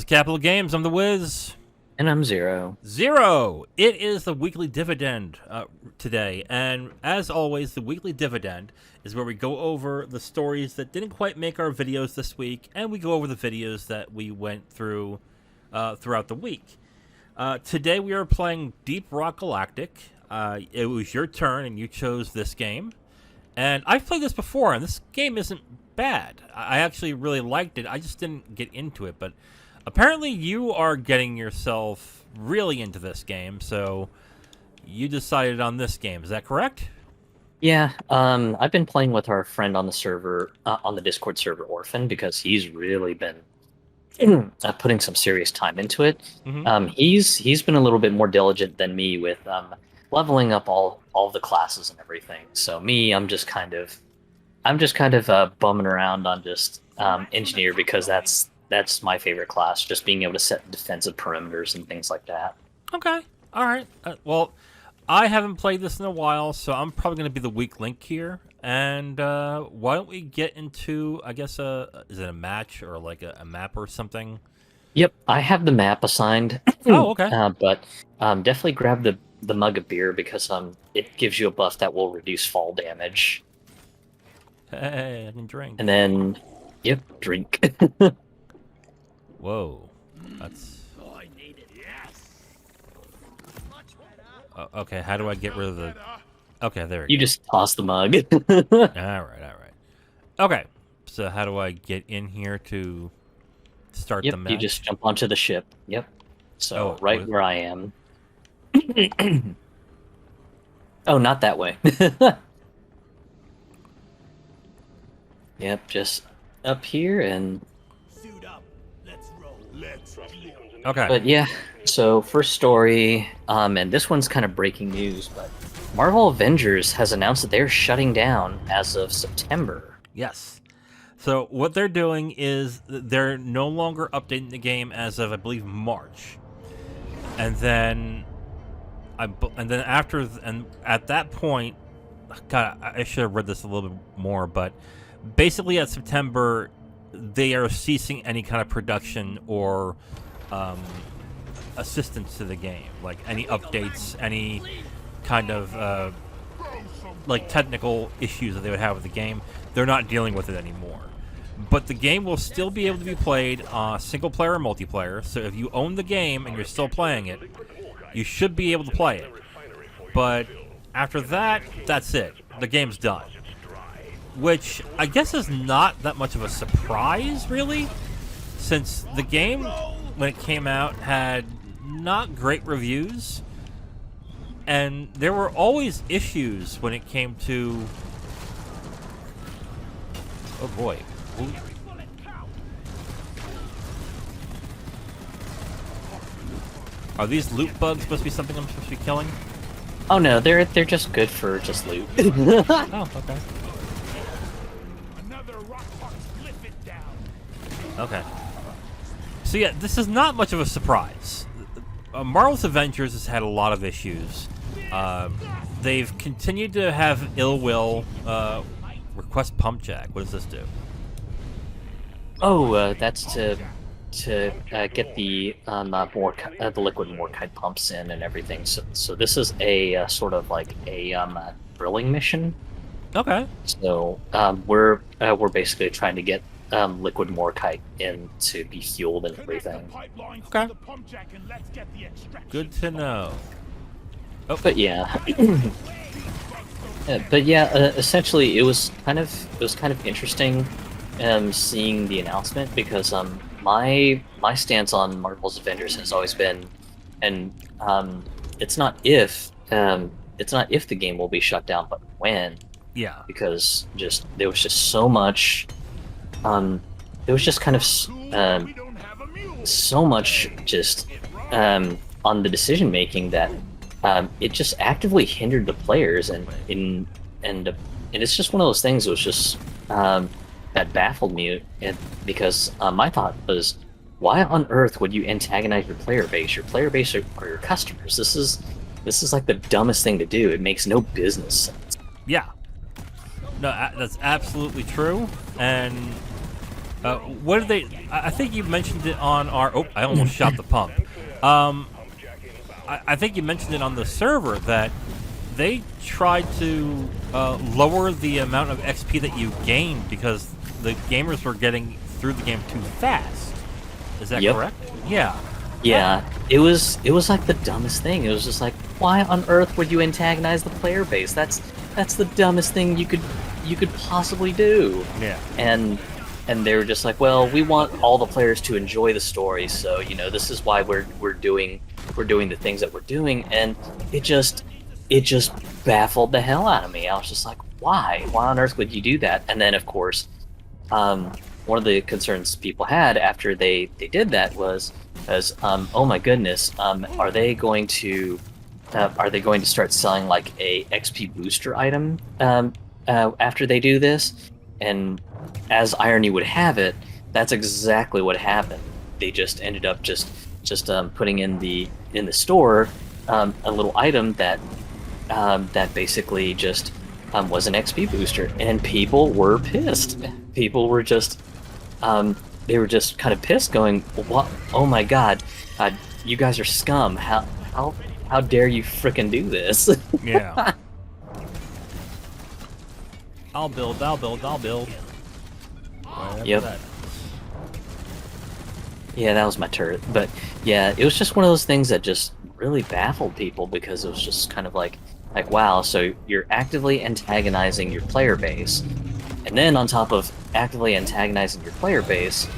Capital Games. I'm the Wiz. And I'm Zero. Zero. It is the Weekly Dividend today. And as always, the Weekly Dividend is where we go over the stories that didn't quite make our videos this week, and we go over the videos that we went through throughout the week. Today we are playing Deep Rock Galactic. It was your turn, and you chose this game. And I've played this before, and this game isn't bad. I actually really liked it. I just didn't get into it, but apparently you are getting yourself really into this game, so you decided on this game. Is that correct? Yeah, I've been playing with our friend on the server, on the Discord server, Orphan, because he's really been putting some serious time into it. Mm-hmm. He's been a little bit more diligent than me with leveling up all the classes and everything. So me, I'm just kind of bumming around on just engineer, because that's my favorite class, just being able to set defensive perimeters and things like that. Okay. All right. Well, I haven't played this in a while, so I'm probably going to be the weak link here. And why don't we get into, I guess, is it a match or like a map or something? Yep, I have the map assigned. Oh, okay. But definitely grab the mug of beer, because it gives you a buff that will reduce fall damage. Hey, I can drink. And then, yep, drink. Whoa, that's. Okay, how do I get rid of the? Okay, there we go. You just toss the mug. All right. Okay, so how do I get in here to start the match? You just jump onto the ship. Yep. So right where I am. Oh, not that way. Yep, just up here and. Okay. But yeah, so first story, and this one's kind of breaking news, but Marvel Avengers has announced that they're shutting down as of September. Yes. So what they're doing is they're no longer updating the game as of, I believe, March. And then at that point, God, I should have read this a little bit more, but basically at September, they are ceasing any kind of production or assistance to the game, like any updates, any kind of like technical issues that they would have with the game. They're not dealing with it anymore. But the game will still be able to be played single player or multiplayer. So if you own the game and you're still playing it, you should be able to play it. But after that, that's it. The game's done. Which I guess is not that much of a surprise, really, since the game, when it came out, had not great reviews, and there were always issues when it came to... Oh boy. Ooh. Are these loot bugs supposed to be something I'm supposed to be killing? Oh no, they're just good for just loot. Oh, okay. Okay. So yeah, this is not much of a surprise. Marvel's Avengers has had a lot of issues. They've continued to have ill will. Request pump jack. What does this do? Oh, that's to get the the liquid Morkite pumps in and everything. So this is a sort of like a drilling mission. Okay. So we're basically trying to get liquid Morkite in to be fueled and everything. Okay. Good to know. Oh. But yeah. Essentially it was kind of interesting seeing the announcement, because my stance on Marvel's Avengers has always been, and it's not if the game will be shut down, but when. Yeah. Because there was just so much. There was just kind of so much just on the decision making that it just actively hindered the players, and it's just one of those things that was just that baffled me, because my thought was, why on earth would you antagonize your player base? Your player base are your customers. This is like the dumbest thing to do. It makes no business sense. Yeah. No, that's absolutely true, and What did they? I think you mentioned it on our. Oh, I almost shot the pump. I think you mentioned it on the server that they tried to lower the amount of XP that you gained because the gamers were getting through the game too fast. Is that correct? Yeah. Yeah, it was like the dumbest thing. It was just like, why on earth would you antagonize the player base? That's the dumbest thing you could possibly do. Yeah. And they were just like, well, we want all the players to enjoy the story, so this is why we're doing the things that we're doing, and it just baffled the hell out of me. I was just like, why on earth would you do that? And then of course, one of the concerns people had after they did that was, oh my goodness, are they going to start selling like a XP booster item after they do this? And as irony would have it, that's exactly what happened. They just ended up just putting in the store a little item that basically just was an XP booster, and people were pissed. People were just they were just kind of pissed, going, "What? Oh my God, you guys are scum! How dare you frickin' do this?" Yeah. I'll build. Yep. Yeah, that was my turret. But yeah, it was just one of those things that just really baffled people, because it was just kind of like wow, so you're actively antagonizing your player base, and then on top of actively antagonizing your player base,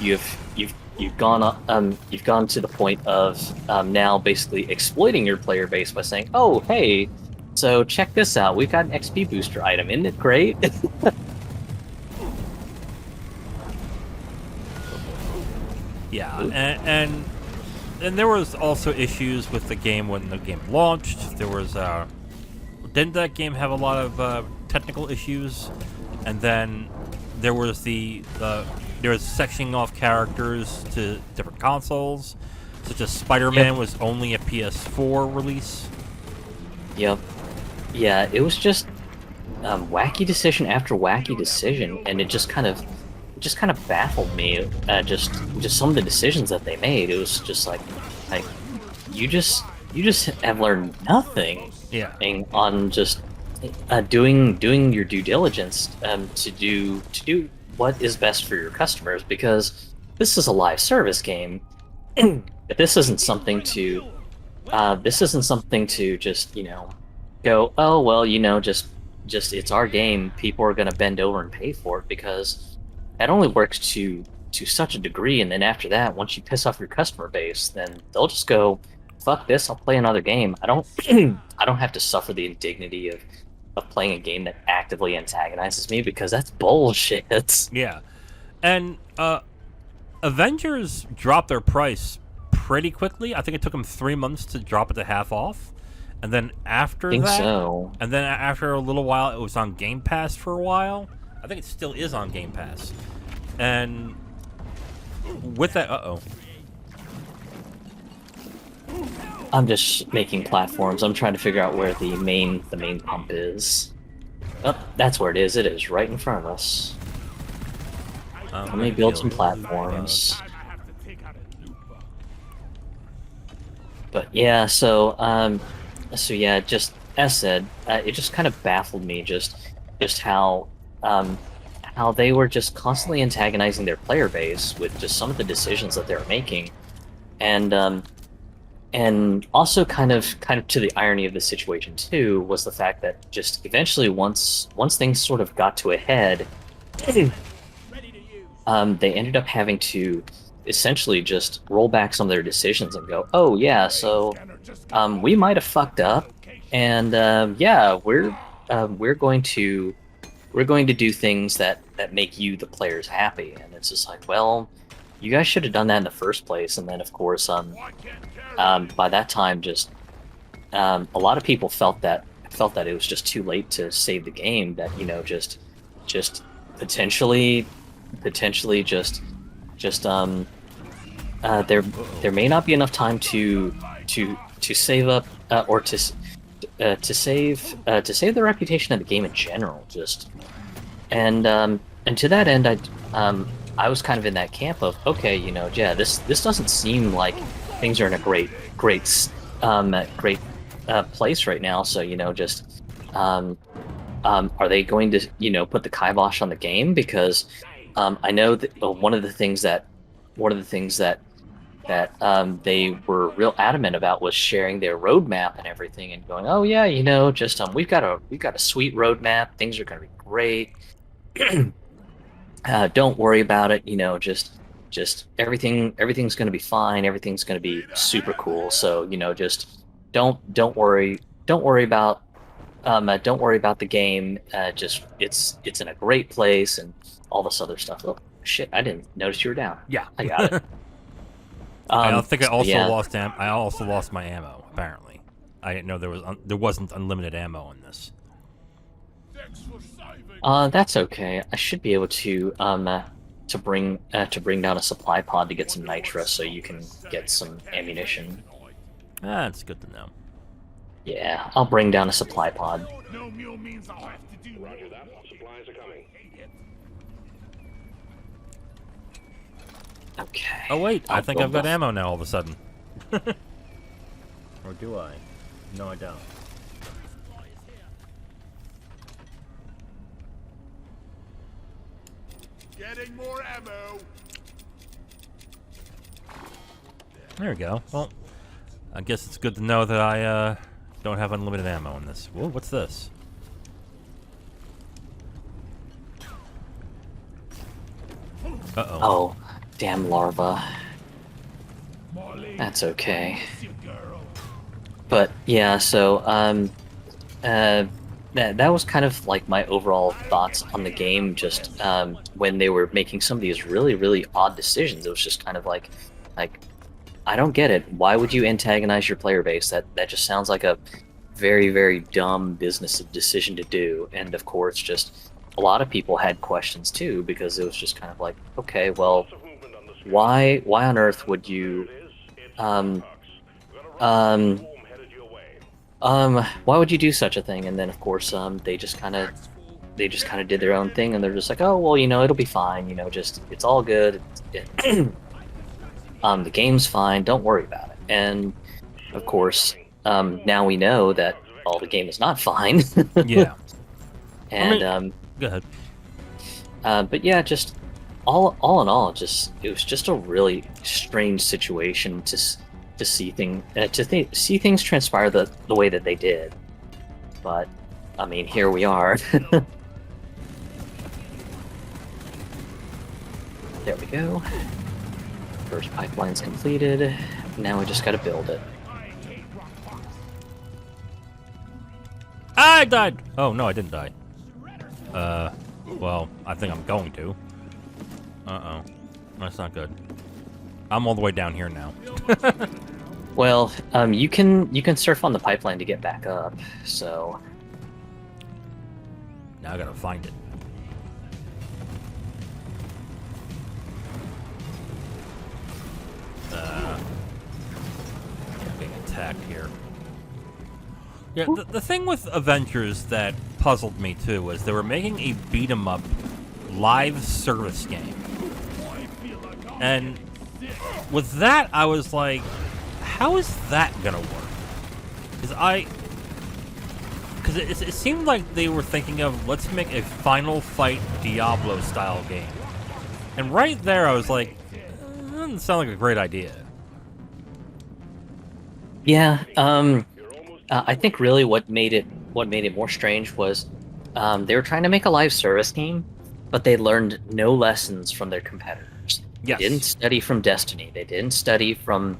you've gone to the point of now basically exploiting your player base by saying, oh hey, so check this out, we've got an XP booster item, isn't it great? Yeah, and there was also issues with the game when the game launched. There was didn't that game have a lot of technical issues? And then there was there was sectioning off characters to different consoles, such as Spider-Man was only a PS4 release. Yep. Yeah, it was just wacky decision after wacky decision, and it just kind of baffled me. Just some of the decisions that they made. It was just like you just have learned nothing. Yeah. On just doing your due diligence to do what is best for your customers, because this is a live service game. This isn't something to just go, oh well, just it's our game, people are going to bend over and pay for it, because that only works to such a degree, and then after that, once you piss off your customer base, then they'll just go, fuck this, I'll play another game. I don't I don't have to suffer the indignity of playing a game that actively antagonizes me, because that's bullshit. Yeah. And Avengers dropped their price pretty quickly. I think it took them 3 months to drop it to half off. And then after I think that, so. And then after a little while, it was on Game Pass for a while. I think it still is on Game Pass. And with that, I'm just making platforms. I'm trying to figure out where the main pump is. Oh, that's where it is. It is right in front of us. Let me build some platforms. But yeah, so yeah, just as said, it just kind of baffled me just how they were just constantly antagonizing their player base with just some of the decisions that they were making, and also kind of to the irony of the situation too was the fact that just eventually once things sort of got to a head, they ended up having to essentially just roll back some of their decisions and go, oh yeah, so we might have fucked up, and yeah, we're going to do things that make you, the players, happy. And it's just like, well, you guys should have done that in the first place. And then of course by that time, just a lot of people felt that it was just too late to save the game, that just potentially there may not be enough time to save up or to save the reputation of the game in general. And to that end, I was kind of in that camp of, okay, yeah, this doesn't seem like things are in a great place right now. So just are they going to put the kibosh on the game? Because I know that one of the things that they were real adamant about was sharing their roadmap and everything, and going, oh yeah, just we've got a sweet roadmap. Things are going to be great. Don't worry about it. Just everything's going to be fine. Everything's going to be super cool. So just don't worry about the game. Just it's in a great place and all this other stuff. Oh shit! I didn't notice you were down. Yeah. I got it. I think I also yeah. I also lost my ammo. Apparently, I didn't know there wasn't unlimited ammo in this. That's okay. I should be able to bring down a supply pod to get some nitro, so you can get some ammunition. That's good to know. Yeah, I'll bring down a supply pod. No mule means I'll have to do. Roger that. Supplies are coming. Okay. Oh wait, I think I've got build ammo now all of a sudden. Or do I? No, I don't. Getting more ammo. There we go. Well, I guess it's good to know that I don't have unlimited ammo in this. Whoa, what's this? Uh-oh. Oh, damn larva. That's okay. But yeah, so that was kind of like my overall thoughts on the game. Just when they were making some of these really, really odd decisions, it was just kind of like I don't get it. Why would you antagonize your player base? That just sounds like a very, very dumb business decision to do. And of course, just a lot of people had questions too, because it was just kind of like, okay, well, why on earth would you why would you do such a thing? And then of course they just kind of did their own thing, and they're just like, oh well, it'll be fine, just it's all good. The game's fine, don't worry about it. And of course now we know that the game is not fine. Yeah. And go ahead. but yeah, just all in all, it was just a really strange situation to see see things transpire the way that they did. But I mean, here we are. There we go. First pipeline's completed. Now we just gotta build it. I died! Oh, no, I didn't die. Well, I think I'm going to. Uh-oh. That's not good. I'm all the way down here now. Well, you can surf on the pipeline to get back up, so... Now I gotta find it. Being attacked here. Yeah, the thing with Avengers that puzzled me too was they were making a beat-em-up live service game. And with that, I was like, how is that gonna work? Because it seemed like they were thinking of, let's make a Final Fight Diablo style game. And right there, I was like, that doesn't sound like a great idea. Yeah, I think really what made it more strange was they were trying to make a live service game, but they learned no lessons from their competitors. Yes. They didn't study from Destiny. They didn't study from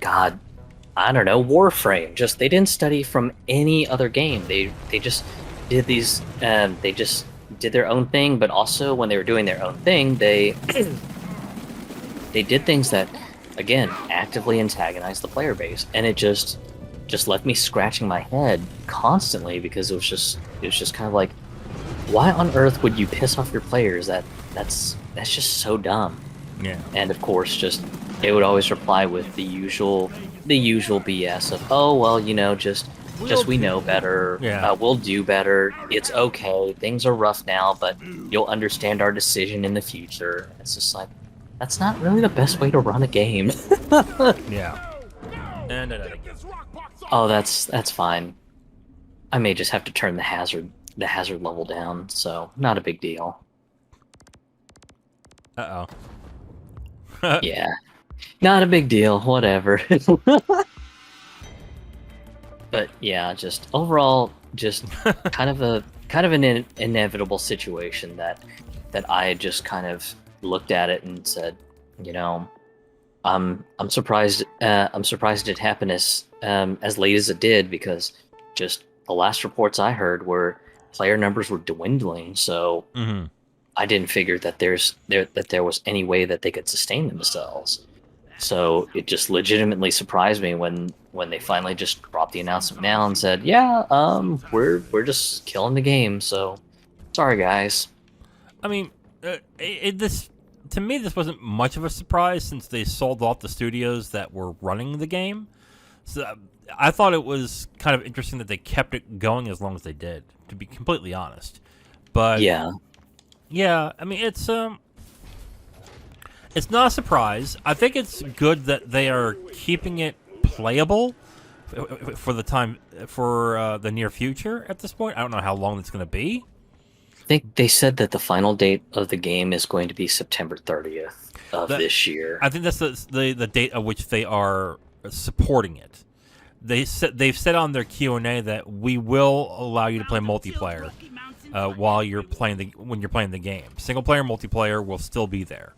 God, I don't know, Warframe. They didn't study from any other game. They just did these. They just did their own thing. But also, when they were doing their own thing, they did things that, again, actively antagonized the player base, and it just left me scratching my head constantly, because it was just kind of like, why on earth would you piss off your players? That's just so dumb. Yeah. And of course, they would always reply with the usual BS of, oh well, we know better. Yeah. We'll do better. It's okay. Things are rough now, but you'll understand our decision in the future. It's just like, that's not really the best way to run a game. Yeah. And Oh, that's fine. I may just have to turn the hazard level down, so not a big deal. uh-oh. Yeah, not a big deal. Whatever. But yeah, just overall, just kind of an inevitable situation that I just kind of looked at it and said, you know, I'm surprised. I'm surprised it happened as late as it did, because just the last reports I heard were player numbers were dwindling. So Mm-hmm. I didn't figure that there was any way that they could sustain themselves. So it just legitimately surprised me when they finally just dropped the announcement now and said, "Yeah, we're just killing the game." So sorry, guys. I mean, this to me this wasn't much of a surprise since they sold off the studios that were running the game. So I thought it was kind of interesting that they kept it going as long as they did, to be completely honest. But Yeah, I mean it's not a surprise. I think it's good that they are keeping it playable for the near future. At this point, I don't know how long it's going to be. I think they said that the final date of the game is going to be September 30th of this year. I think that's the date at which they are supporting it. They've said on their Q&A that we will allow you to play multiplayer when you're playing the game. Single player, multiplayer will still be there.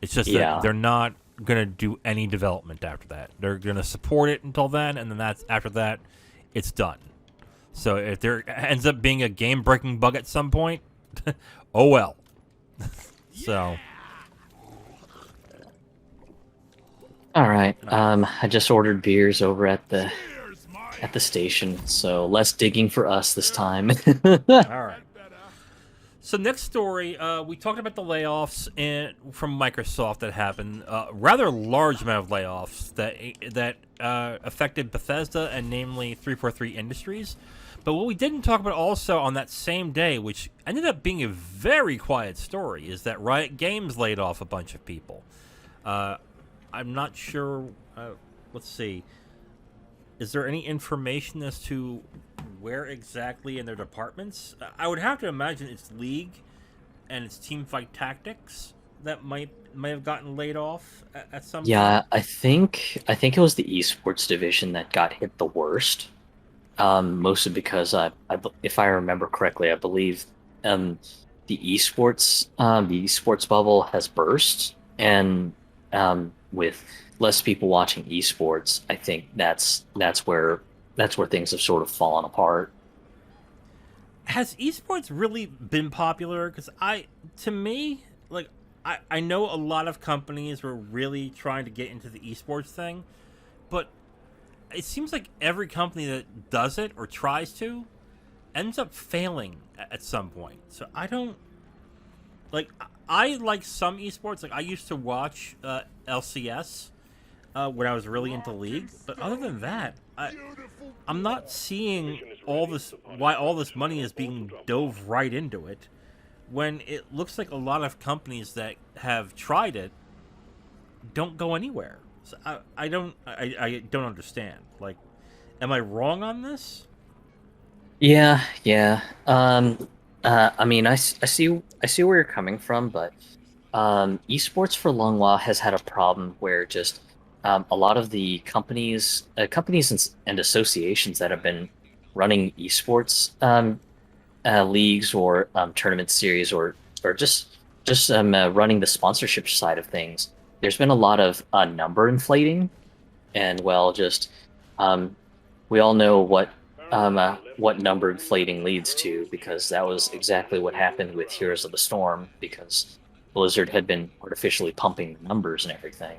It's just that they're not going to do any development after that. They're going to support it until then, and then after that, it's done. So if there ends up being a game-breaking bug at some point, oh well. So. All right. I just ordered beers over at the station, so less digging for us this time. All right. So next story, we talked about the layoffs from Microsoft that happened. Rather large amount of layoffs that affected Bethesda and namely 343 Industries. But what we didn't talk about also on that same day, which ended up being a very quiet story, is that Riot Games laid off a bunch of people. I'm not sure. Let's see. Is there any information as to where exactly in their departments? I would have to imagine it's League and it's Teamfight Tactics that might have gotten laid off at some point. Yeah, I think it was the esports division that got hit the worst. Mostly because if I remember correctly, I believe the esports bubble has burst, and with less people watching esports, I think that's where things have sort of fallen apart. Has esports really been popular? Because to me, like I know a lot of companies were really trying to get into the esports thing, but it seems like every company that does it or tries to ends up failing at some point. So I don't like. I like some esports. Like I used to watch LCS when I was really into League, but other than that, I'm not seeing why all this money is being dove right into it, when it looks like a lot of companies that have tried it don't go anywhere. So I don't understand. Like, am I wrong on this? Yeah. I mean, I see where you're coming from, but esports for a long while has had a problem where just a lot of the companies and associations that have been running esports leagues or tournament series or just running the sponsorship side of things, there's been a lot of number inflating, and we all know what number inflating leads to, because that was exactly what happened with Heroes of the Storm, because Blizzard had been artificially pumping the numbers and everything.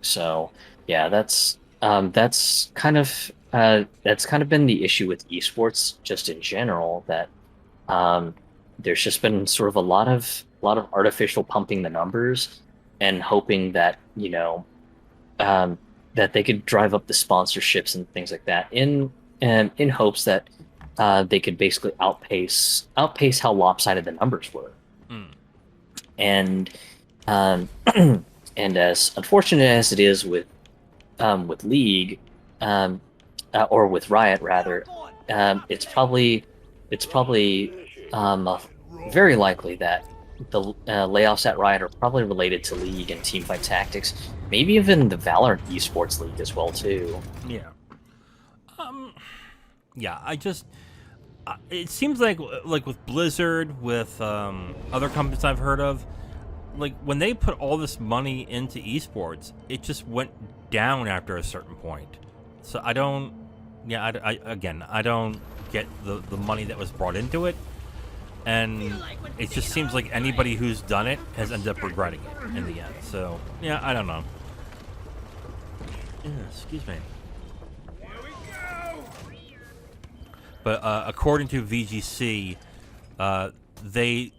So yeah, that's kind of been the issue with esports just in general, that there's just been sort of a lot of artificial pumping the numbers and hoping that that they could drive up the sponsorships and things like that in hopes that they could basically outpace how lopsided the numbers were. Mm. And and as unfortunate as it is with League, or with Riot rather, it's probably very likely that the layoffs at Riot are probably related to League and Teamfight Tactics, maybe even the Valorant Esports League as well too. Yeah. Yeah, it seems like with Blizzard, with other companies I've heard of, like when they put all this money into esports, it just went down after a certain point. So I don't get the money that was brought into it, and it just seems like anybody who's done it has ended up regretting it in the end. So yeah, I don't know. Yeah, excuse me. But according to VGC, they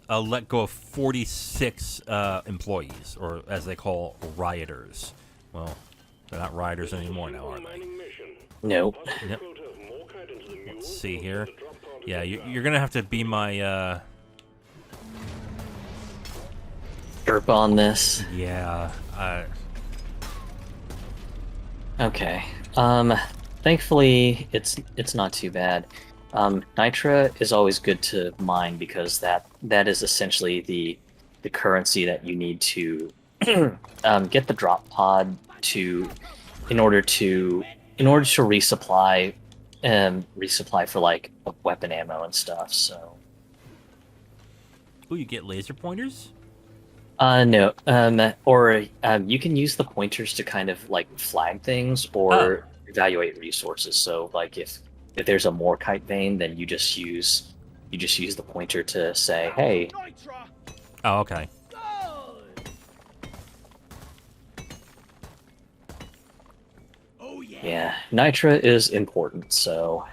let go of 46 employees, or as they call, rioters. Well, they're not rioters anymore now, are they? Nope. Yep. Let's see here. Yeah, you're gonna have to be my Sherpa on this. yeah. Okay. Thankfully, it's not too bad. Nitra is always good to mine because that is essentially the currency that you need to get the drop pod in order to resupply for like weapon ammo and stuff. So. Ooh, you get laser pointers? No. Or you can use the pointers to kind of like flag things or evaluate resources. So like if there's a Morkite vein, then you just use the pointer to say, hey. Oh, okay. Yeah, Nitra is important, so.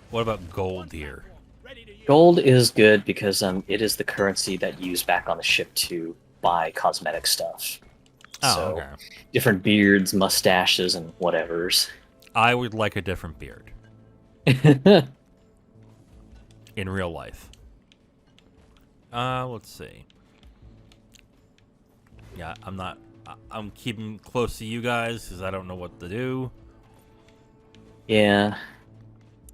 What about gold here? Gold is good because it is the currency that you use back on the ship to buy cosmetic stuff. Oh, So, okay. different beards, mustaches, and whatevers. I would like a different beard in real life. Let's see. Yeah, I'm keeping close to you guys because I don't know what to do. Yeah,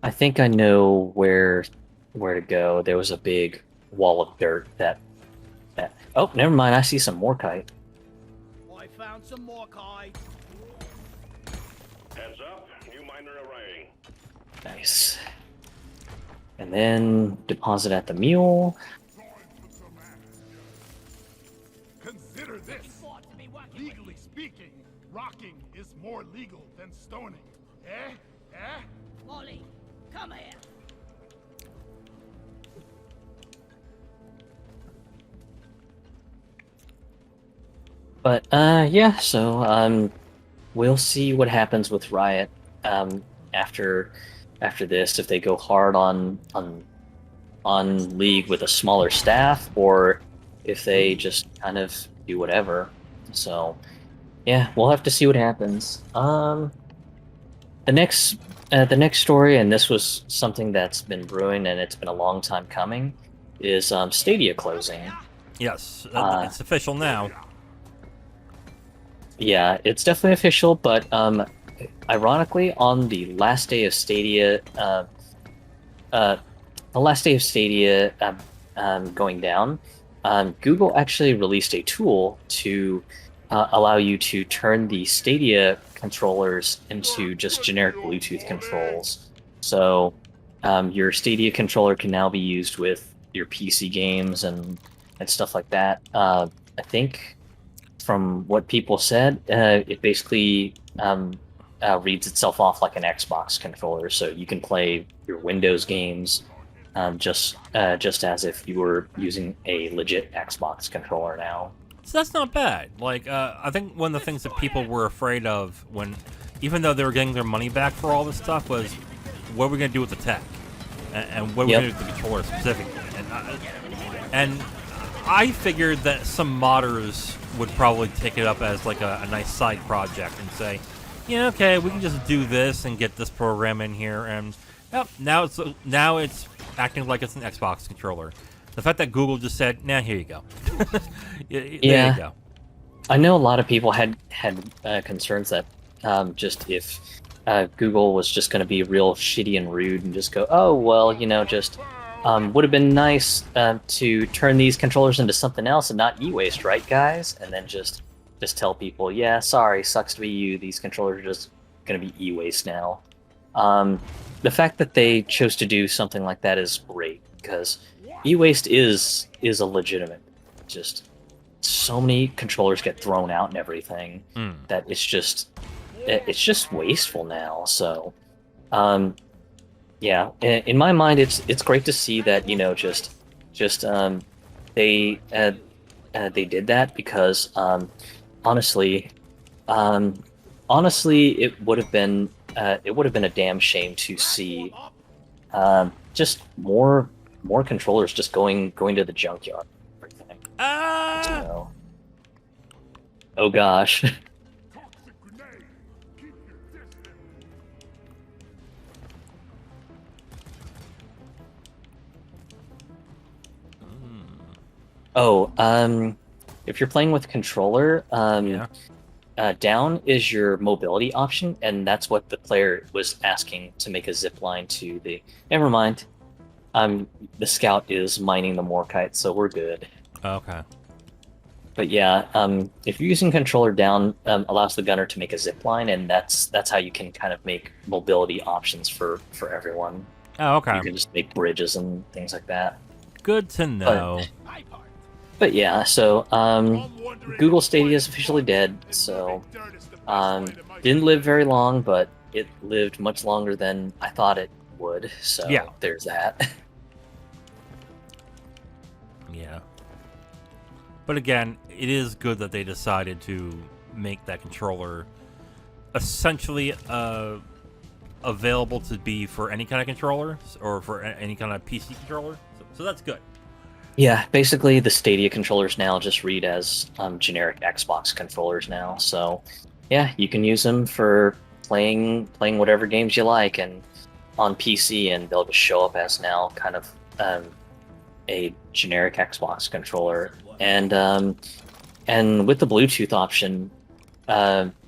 I think I know where to go. There was a big wall of dirt that. Oh, never mind. I see some Morkite. I found some Morkite. Heads up, new miner arriving. Nice. And then deposit at the mule. Consider this. Legally speaking, rocking is more legal than stoning. Eh? Eh? Molly, come here. But yeah. So we'll see what happens with Riot after this. If they go hard on League with a smaller staff, or if they just kind of do whatever. So yeah, we'll have to see what happens. The next story, and this was something that's been brewing and it's been a long time coming, is Stadia closing. Yes, it's official now. Yeah, it's definitely official, but ironically, on the last day of Stadia, going down, Google actually released a tool to allow you to turn the Stadia controllers into just generic Bluetooth controls. So your Stadia controller can now be used with your PC games and stuff like that. I think from what people said, it basically reads itself off like an Xbox controller, so you can play your Windows games just as if you were using a legit Xbox controller now. So that's not bad. Like, I think one of the things that people were afraid of even though they were getting their money back for all this stuff, was what are we going to do with the tech? And what are we going to do with the controller specifically? And I figured that some modders would probably take it up as like a nice side project and say, yeah, okay, we can just do this and get this program in here, and yep, now it's acting like it's an Xbox controller. The fact that Google just said, "Nah, here you go." There you go. I know a lot of people had concerns that just if Google was just going to be real shitty and rude and just go, oh well, just would have been nice to turn these controllers into something else and not e-waste, right, guys? And then just tell people, yeah, sorry, sucks to be you. These controllers are just going to be e-waste now. The fact that they chose to do something like that is great, because e-waste is a legitimate. Just so many controllers get thrown out and everything that it's just wasteful now. So, yeah, in my mind, it's great to see that they did that, because honestly, it would have been a damn shame to see just more controllers just going to the junkyard. So, oh gosh. Oh, if you're playing with a controller, down is your mobility option, and that's what the player was asking to make a zip line to the. Never mind. The scout is mining the Morkite, so we're good. Okay. But yeah, if you're using controller down, allows the gunner to make a zip line, and that's how you can kind of make mobility options for everyone. Oh, okay. You can just make bridges and things like that. Good to know. But yeah, so Google Stadia is officially dead. So didn't live very long, but it lived much longer than I thought it would. So yeah, there's that. Yeah. But again, it is good that they decided to make that controller essentially available to be for any kind of controller or for any kind of PC controller. So that's good. Yeah, basically the Stadia controllers now just read as generic Xbox controllers now. So yeah, you can use them for playing whatever games you like, and on PC, and they'll just show up as now kind of a generic Xbox controller. And with the Bluetooth option,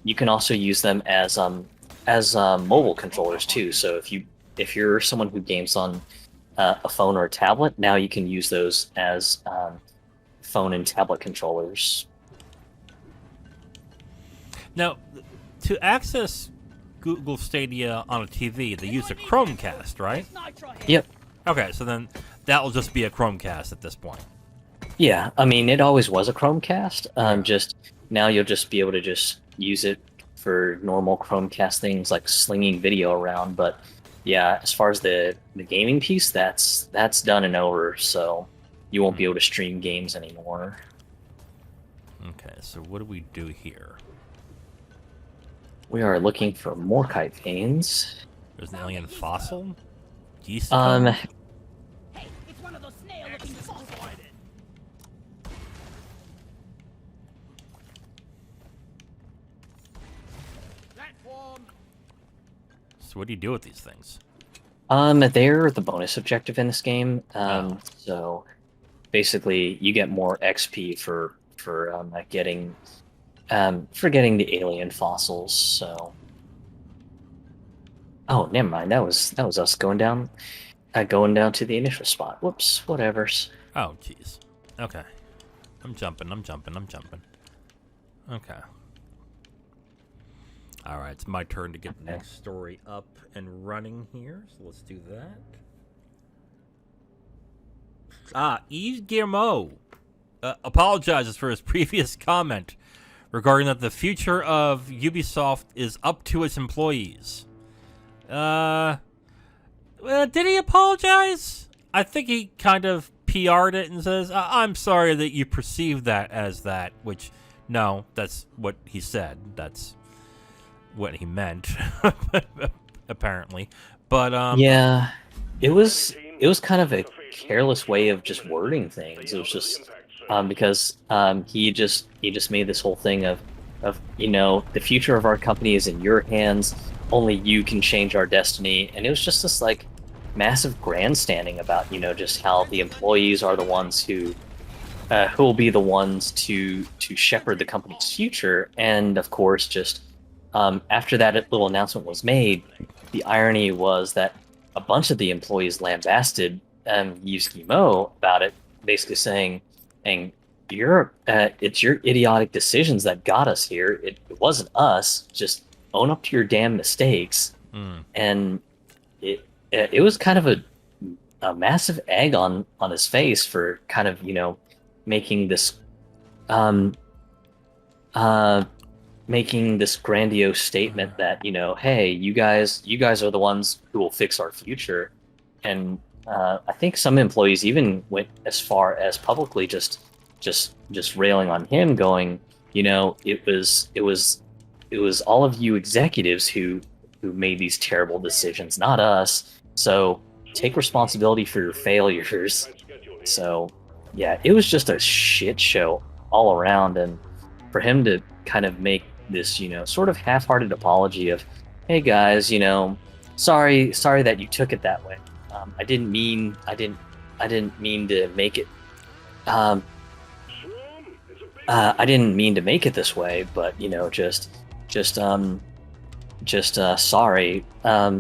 you can also use them as mobile controllers too. So if you're someone who games on a phone or a tablet, now you can use those as phone and tablet controllers. Now, to access Google Stadia on a TV, they use a Chromecast, right? Yep. Okay, so then that will just be a Chromecast at this point. Yeah, I mean, it always was a Chromecast. Just now you'll just be able to just use it for normal Chromecast things like slinging video around. But yeah, as far as the gaming piece, that's done and over. So you won't be able to stream games anymore. Okay, so what do we do here? We are looking for Morkite veins. There's an alien fossil? Yeast Hey, it's one of those snail-looking fossils. So what do you do with these things? They're the bonus objective in this game. So basically, you get more XP for getting the alien fossils. So, oh, never mind. That was us going down to the initial spot. Whoops, whatevers. Oh, jeez. Okay, I'm jumping. Okay. All right, it's my turn to get the next story up and running here. So let's do that. Yves Guillemot apologizes for his previous comment regarding that the future of Ubisoft is up to its employees. Did he apologize? I think he kind of PR'd it and says, I'm sorry that you perceived that as that, which, no, that's what he said. That's what he meant, apparently. But, yeah, it was kind of a careless way of just wording things. It was just, because he just made this whole thing of the future of our company is in your hands. Only you can change our destiny, and it was just this like massive grandstanding about just how the employees are the ones who will be the ones to shepherd the company's future. And of course, just after that little announcement was made, the irony was that a bunch of the employees lambasted Yusuke Mo about it, basically saying, it's your idiotic decisions that got us here. It wasn't us. Just own up to your damn mistakes. And it was kind of a massive egg on his face for kind of making this grandiose statement that hey, you guys are the ones who will fix our future. And I think some employees even went as far as publicly just railing on him, going, it was all of you executives who made these terrible decisions, not us. So take responsibility for your failures. So yeah, it was just a shit show all around. And for him to kind of make this sort of half-hearted apology of, hey guys, sorry that you took it that way. I didn't mean to make it I didn't mean to make it this way, but sorry.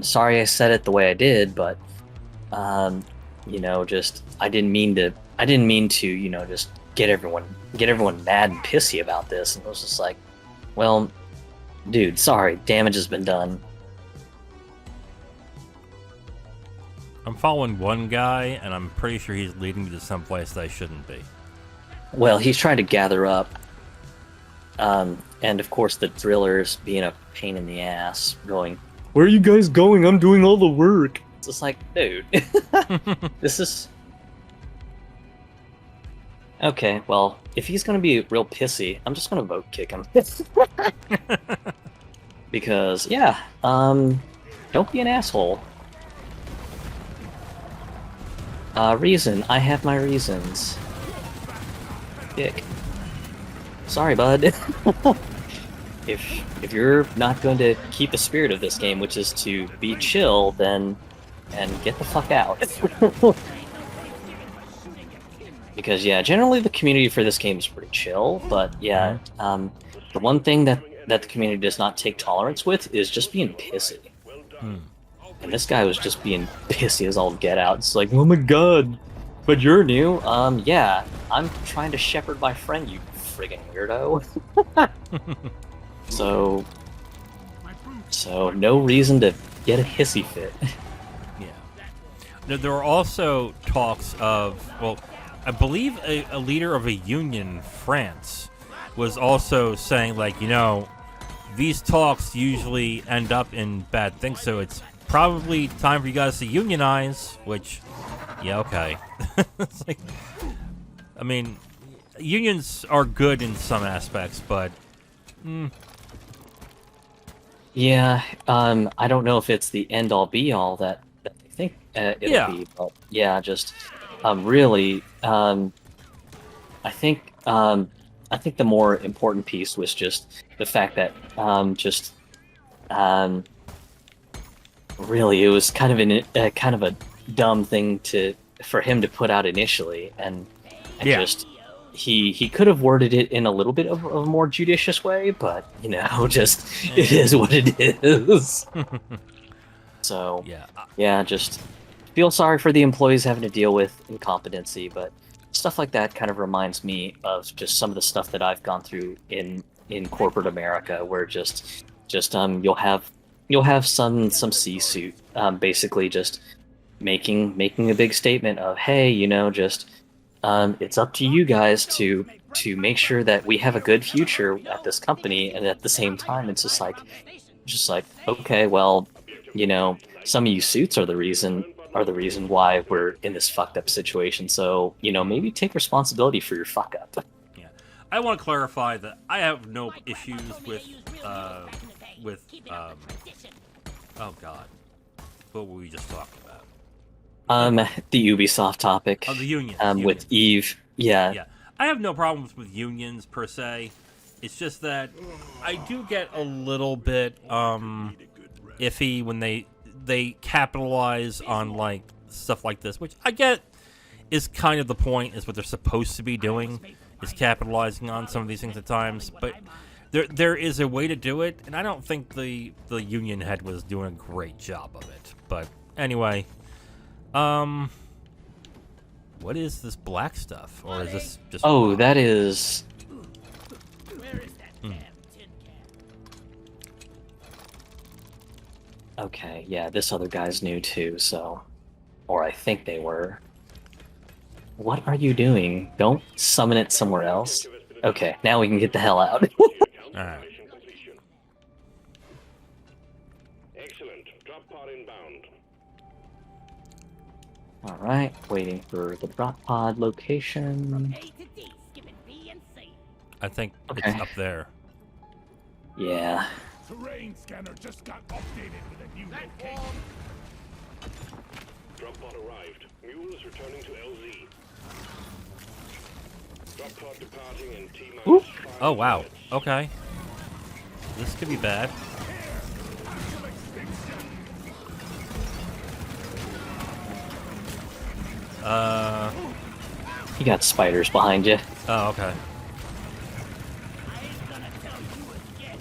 Sorry I said it the way I did, but I didn't mean to just get everyone mad and pissy about this. And it was just like, well, dude, sorry, damage has been done. I'm following one guy, and I'm pretty sure he's leading me to someplace that I shouldn't be. Well, he's trying to gather up, and of course the driller's being a pain in the ass, going, "Where are you guys going? I'm doing all the work." It's just like, dude, this is... Okay, well, if he's gonna be real pissy, I'm just gonna vote kick him. Because, yeah, don't be an asshole. Reason, I have my reasons. Dick. Sorry, bud. If you're not going to keep the spirit of this game, which is to be chill, then get the fuck out. Because yeah, generally the community for this game is pretty chill, but yeah, the one thing that the community does not take tolerance with is just being pissy. And this guy was just being pissy as all get out. It's like, oh my god, but you're new. Yeah, I'm trying to shepherd my friend, you friggin' weirdo. So no reason to get a hissy fit. Yeah. There were also talks of, well, I believe a leader of a union, France, was also saying, like, these talks usually end up in bad things, so it's probably time for you guys to unionize, which, yeah, okay. It's like, I mean, unions are good in some aspects, but... Yeah, I don't know if it's the end-all be-all that I think it'll be, but yeah, just really, I think the more important piece was just the fact that really it was kind of a dumb thing for him to put out initially, and just he could have worded it in a little bit of a more judicious way, but just it is what it is. So yeah, just feel sorry for the employees having to deal with incompetency, but stuff like that kind of reminds me of just some of the stuff that I've gone through in corporate America, where just you'll have some C-suit basically just making a big statement of, hey, it's up to you guys to make sure that we have a good future at this company, and at the same time it's just like okay, well, some of you suits are the reason why we're in this fucked up situation, so maybe take responsibility for your fuck up. Yeah, I want to clarify that I have no issues with oh god, what were we just talking about? The Ubisoft topic. Oh, the union. With Eve. Yeah. Yeah. I have no problems with unions per se. It's just that I do get a little bit iffy when they capitalize on like stuff like this, which I get is kind of the point, is what they're supposed to be doing, is capitalizing on some of these things at times. But there is a way to do it, and I don't think the union head was doing a great job of it. But anyway, what is this black stuff, or is this just? Oh, that is. Where is that damn tin can? Okay, yeah, this other guy's new too, so. Or I think they were. What are you doing? Don't summon it somewhere else. Okay, now we can get the hell out. Alright. Excellent. Drop pod inbound. Alright, waiting for the drop pod location. A to D, skipping B and C. I think Okay. it's up there. Yeah. Terrain scanner just got updated with a new location. Platform. Drop pod arrived. Mule is returning to LZ. Drop pod departing in T-minus Oop. 5 Oh wow. minutes. Okay. This could be bad. You got spiders behind you. Oh, okay. I ain't gonna tell you again.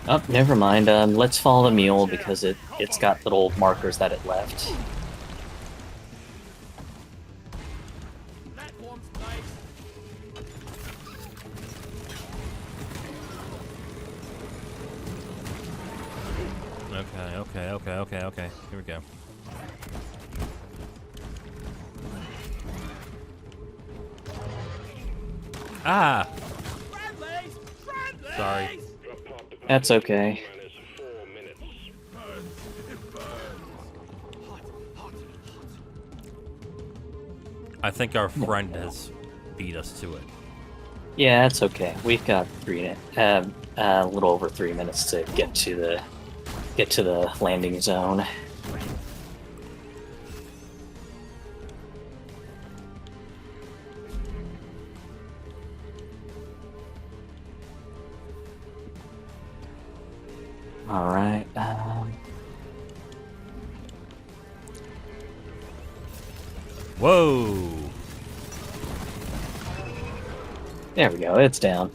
Oh, never mind. Let's follow the mule because it's got little markers that it left. Platform's nice. Okay. Here we go. Ah! Friendlies! Friendlies! Sorry. Drop pod departing That's okay. T-minus 4 minutes. I think our friend has beat us to it. Yeah, that's okay. We've got a little over 3 minutes to get to the landing zone. All right. Whoa! There we go. It's down.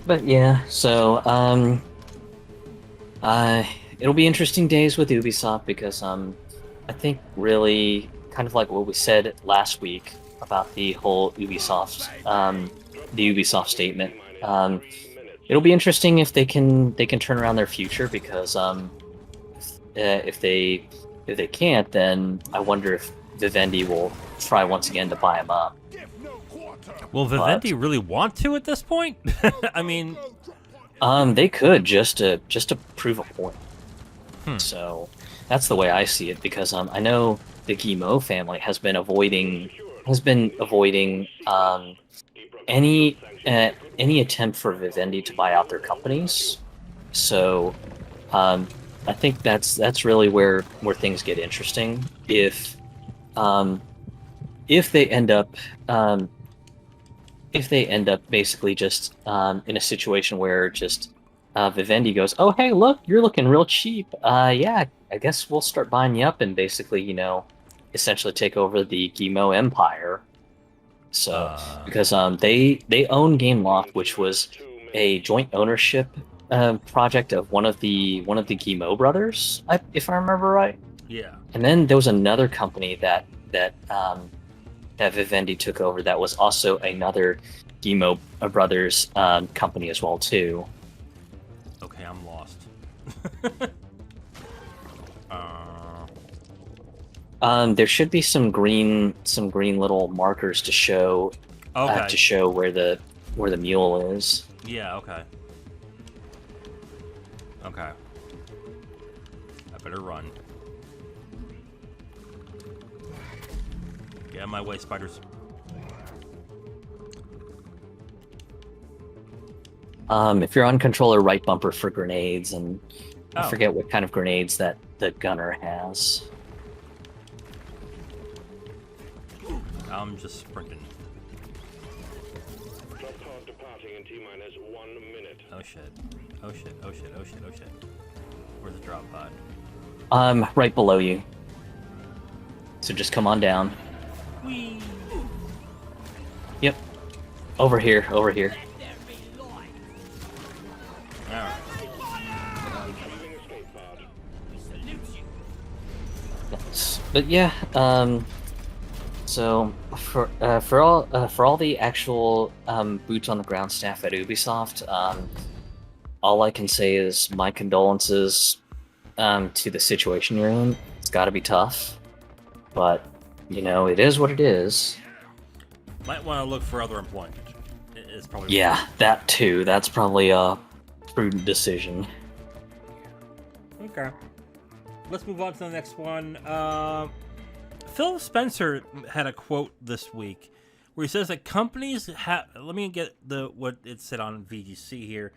But yeah, so it'll be interesting days with Ubisoft because I think really kind of like what we said last week about the whole Ubisoft the Ubisoft statement. It'll be interesting if they can turn around their future because if they can't, then I wonder if Vivendi will try once again to buy them up. Give no quarter. Will Vivendi really want to at this point? I mean, They could just to prove a point. Hmm. So that's the way I see it because I know the Guillemot family has been avoiding any attempt for Vivendi to buy out their companies. So I think that's really where things get interesting if they end up basically just in a situation where just Vivendi goes, oh hey look, you're looking real cheap, yeah, I guess we'll start buying you up and basically essentially take over the Guillemot empire. So because they own Gameloft, which was a joint ownership project of one of the Guillemot brothers, if I remember right. yeah. And then there was another company that Vivendi took over that was also another Guillemot brothers company as well too. Okay, I'm lost. There should be some green little markers to show Okay. where the mule is. Yeah, okay. Okay. I better run. Get out of my way, spiders. If you're on controller, right bumper for grenades, and I Oh. forget what kind of grenades that the gunner has. I'm just sprinting. Drop pod departing in T-minus 1 minute. Oh shit. Oh shit. Oh shit. Oh shit. Oh shit. Where's the drop pod? Right below you. So just come on down. Whee! Yep. Over here, over here. Alright. Leaving escape pod. But yeah, so for all the actual boots on the ground staff at Ubisoft, all I can say is my condolences to the situation you're in. It's got to be tough, but you know it is what it is. Might want to look for other employment. It's probably Yeah, that too. That's probably a prudent decision. Okay. Let's move on to the next one. Phil Spencer had a quote this week where he says that companies have. Let me get what it said on VGC here.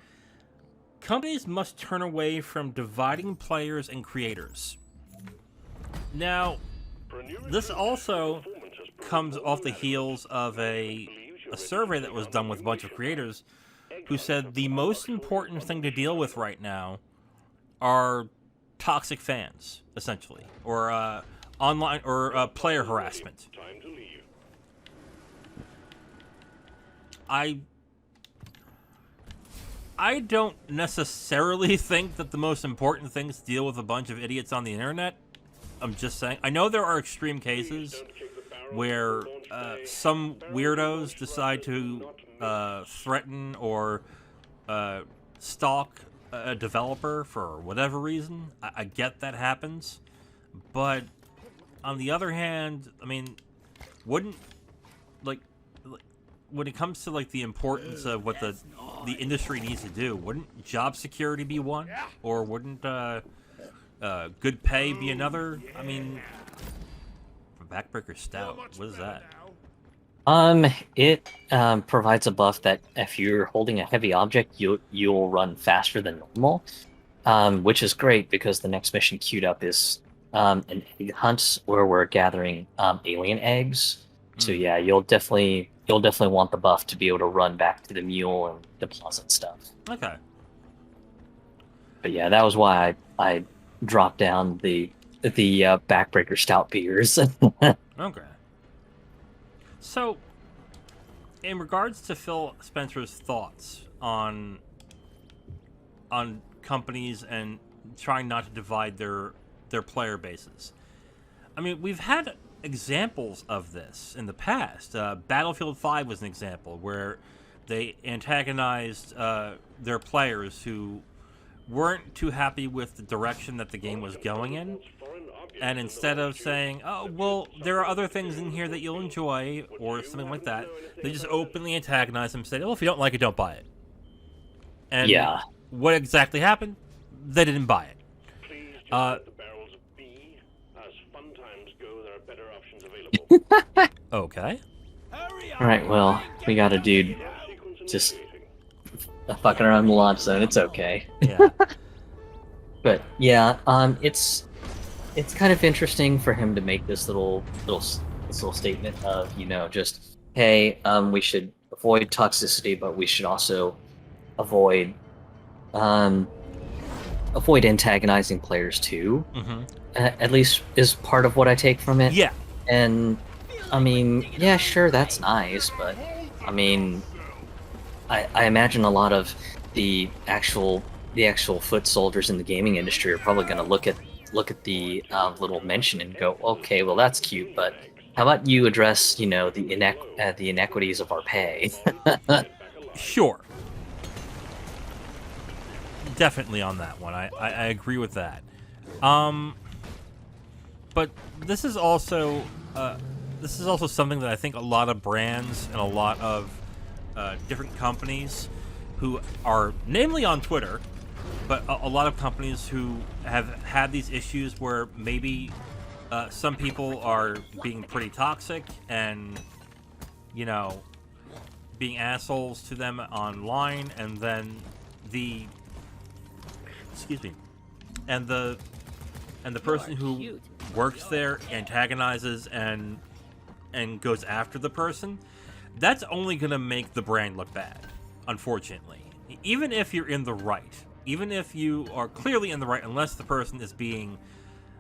Companies must turn away from dividing players and creators. Now, this also comes off the heels of a survey that was done with a bunch of creators who said the most important thing to deal with right now are toxic fans, essentially, or online or player harassment. Time to leave. I don't necessarily think that the most important thing is to deal with a bunch of idiots on the internet. I'm just saying. I know there are extreme cases where some weirdos decide to threaten or stalk a developer for whatever reason. I get that happens. But on the other hand, I mean, wouldn't, like when it comes to like the importance of what the industry needs to do, wouldn't job security be one, or wouldn't good pay be another? I mean, Backbreaker Stout, what is that? It provides a buff that if you're holding a heavy object, you'll run faster than normal, which is great because the next mission queued up is an egg hunt where we're gathering alien eggs. So yeah, you'll definitely want the buff to be able to run back to the mule and deposit stuff. Okay. But yeah, that was why I dropped down the Backbreaker Stout beers. Okay. So, in regards to Phil Spencer's thoughts on companies and trying not to divide their player bases, I mean, we've had examples of this in the past. Battlefield 5 was an example where they antagonized their players who weren't too happy with the direction that the game was going in. And instead of saying, oh, well, there are other things in here that you'll enjoy, or something like that, they just openly antagonize them and say, oh, if you don't like it, don't buy it. And yeah. What exactly happened? They didn't buy it. Please just let the barrels be. As fun times go, there are better options available. Okay. Alright, well, we got a dude just fucking around the launch zone. It's okay. Yeah. But yeah, it's kind of interesting for him to make this little statement of, you know, just hey, we should avoid toxicity, but we should also avoid antagonizing players too. Mm-hmm. At least is part of what I take from it. Yeah. And I mean, yeah, sure, that's nice, but I mean, I imagine a lot of the actual foot soldiers in the gaming industry are probably going to look at the little mention and go, okay, well that's cute, but how about you address, you know, the inequities of our pay? Sure. Definitely on that one. I agree with that. But this is also something that I think a lot of brands and a lot of different companies who are namely on Twitter, but a lot of companies who have had these issues where maybe some people are being pretty toxic and, you know, being assholes to them online, and then the and the person who works there antagonizes and goes after the person, that's only going to make the brand look bad, unfortunately. Even if you're in the right, even if you are clearly in the right, unless the person is being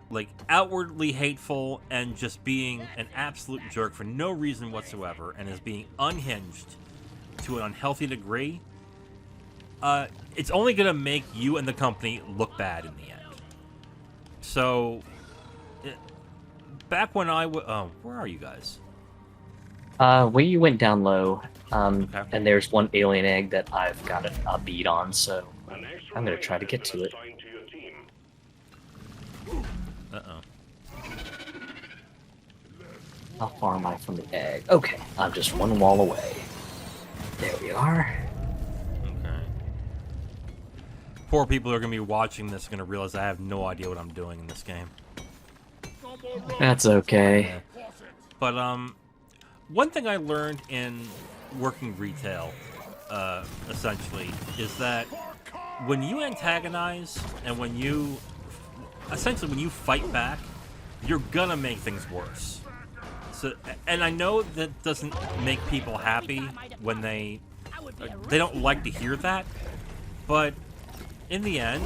like outwardly hateful and just being an absolute jerk for no reason whatsoever and is being unhinged to an unhealthy degree, it's only going to make you and the company look bad in the end. So, back when where are you guys? We went down low, Okay. and there's one alien egg that I've got a bead on, so I'm gonna try to get to it. Assigned to your team. Uh-oh. How far am I from the egg? Okay, I'm just one wall away. There we are. Okay. Poor people who are going to be watching this are going to realize I have no idea what I'm doing in this game. That's okay. Yeah. But, one thing I learned in working retail, essentially, is that when you antagonize and when you fight back, you're gonna make things worse. So, and I know that doesn't make people happy when they don't like to hear that, but in the end,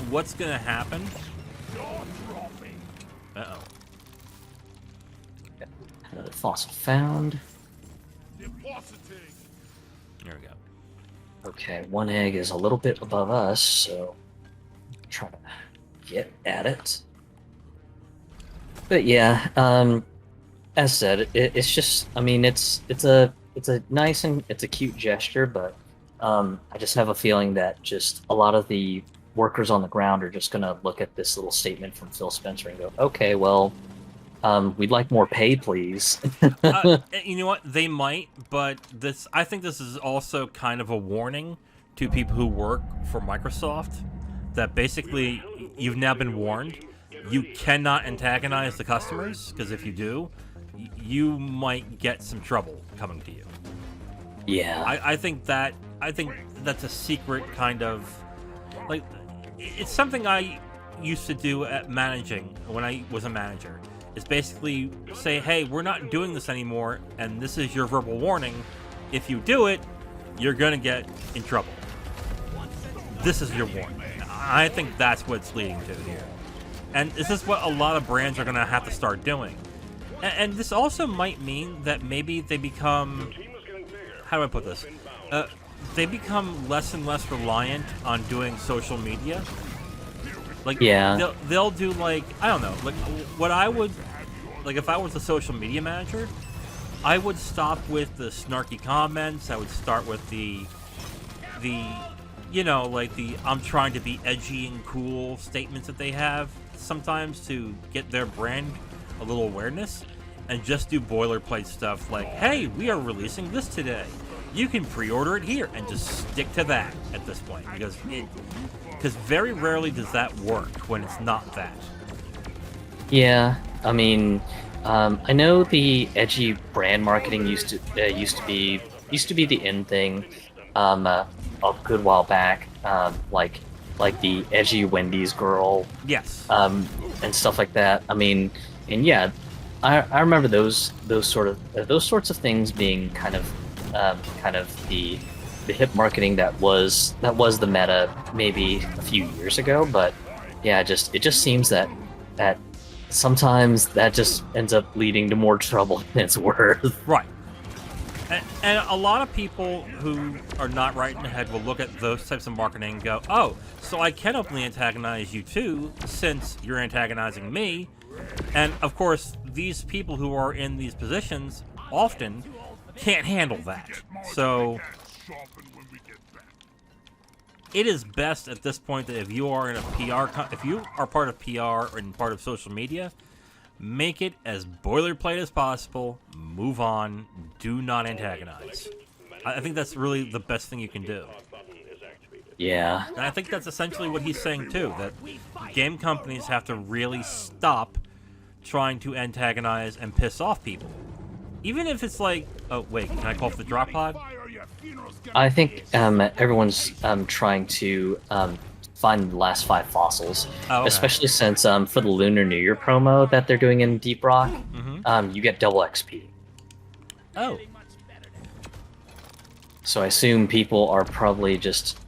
what's gonna happen? Uh-oh. Another fossil found. There we go. Okay, one egg is a little bit above us, so try to get at it. But yeah, as said, it's just, I mean, it's a nice and it's a cute gesture, but I just have a feeling that just a lot of the workers on the ground are just gonna look at this little statement from Phil Spencer and go, okay, well, we'd like more pay, please. You know what? They might, but I think this is also kind of a warning to people who work for Microsoft that basically you've now been warned. You cannot antagonize the customers, because if you do, you might get some trouble coming to you. Yeah. I think that's a secret kind of, like, it's something I used to do at managing when I was a manager. Is basically say, hey, we're not doing this anymore, and this is your verbal warning. If you do it, you're gonna get in trouble. This is your warning. I think that's what it's leading to here. And this is what a lot of brands are gonna have to start doing. And this also might mean that maybe they become, how do I put this? They become less and less reliant on doing social media. Like, yeah, they'll do, like, I don't know, like, what I would, like, if I was a social media manager, I would stop with the snarky comments. I would start with the you know, like, the I'm trying to be edgy and cool statements that they have sometimes to get their brand a little awareness, and just do boilerplate stuff like, hey, we are releasing this today. You can pre-order it here, and just stick to that at this point, because very rarely does that work when it's not that. Yeah, I mean, I know the edgy brand marketing used to be the in thing, a good while back, like the edgy Wendy's girl, Yes. and stuff like that. I mean, and yeah, I remember those sorts of things being kind of the hip marketing that was the meta maybe a few years ago. But yeah, it just seems that sometimes that just ends up leading to more trouble than it's worth. Right. And a lot of people who are not right in the head will look at those types of marketing and go, oh, so I can openly antagonize you too, since you're antagonizing me. And of course, these people who are in these positions often can't handle that. So it is best at this point that if you are in a if you are part of PR and part of social media, make it as boilerplate as possible. Move on. Do not antagonize. I think that's really the best thing you can do. Yeah. And I think that's essentially what he's saying too, that game companies have to really stop trying to antagonize and piss off people. Even if it's like, oh wait, can I call for the drop pod? Fire your funeral scanner. I think everyone's trying to find the last 5 fossils, Oh, okay. especially since for the Lunar New Year promo that they're doing in Deep Rock, you get double XP. Oh, So I assume people are probably just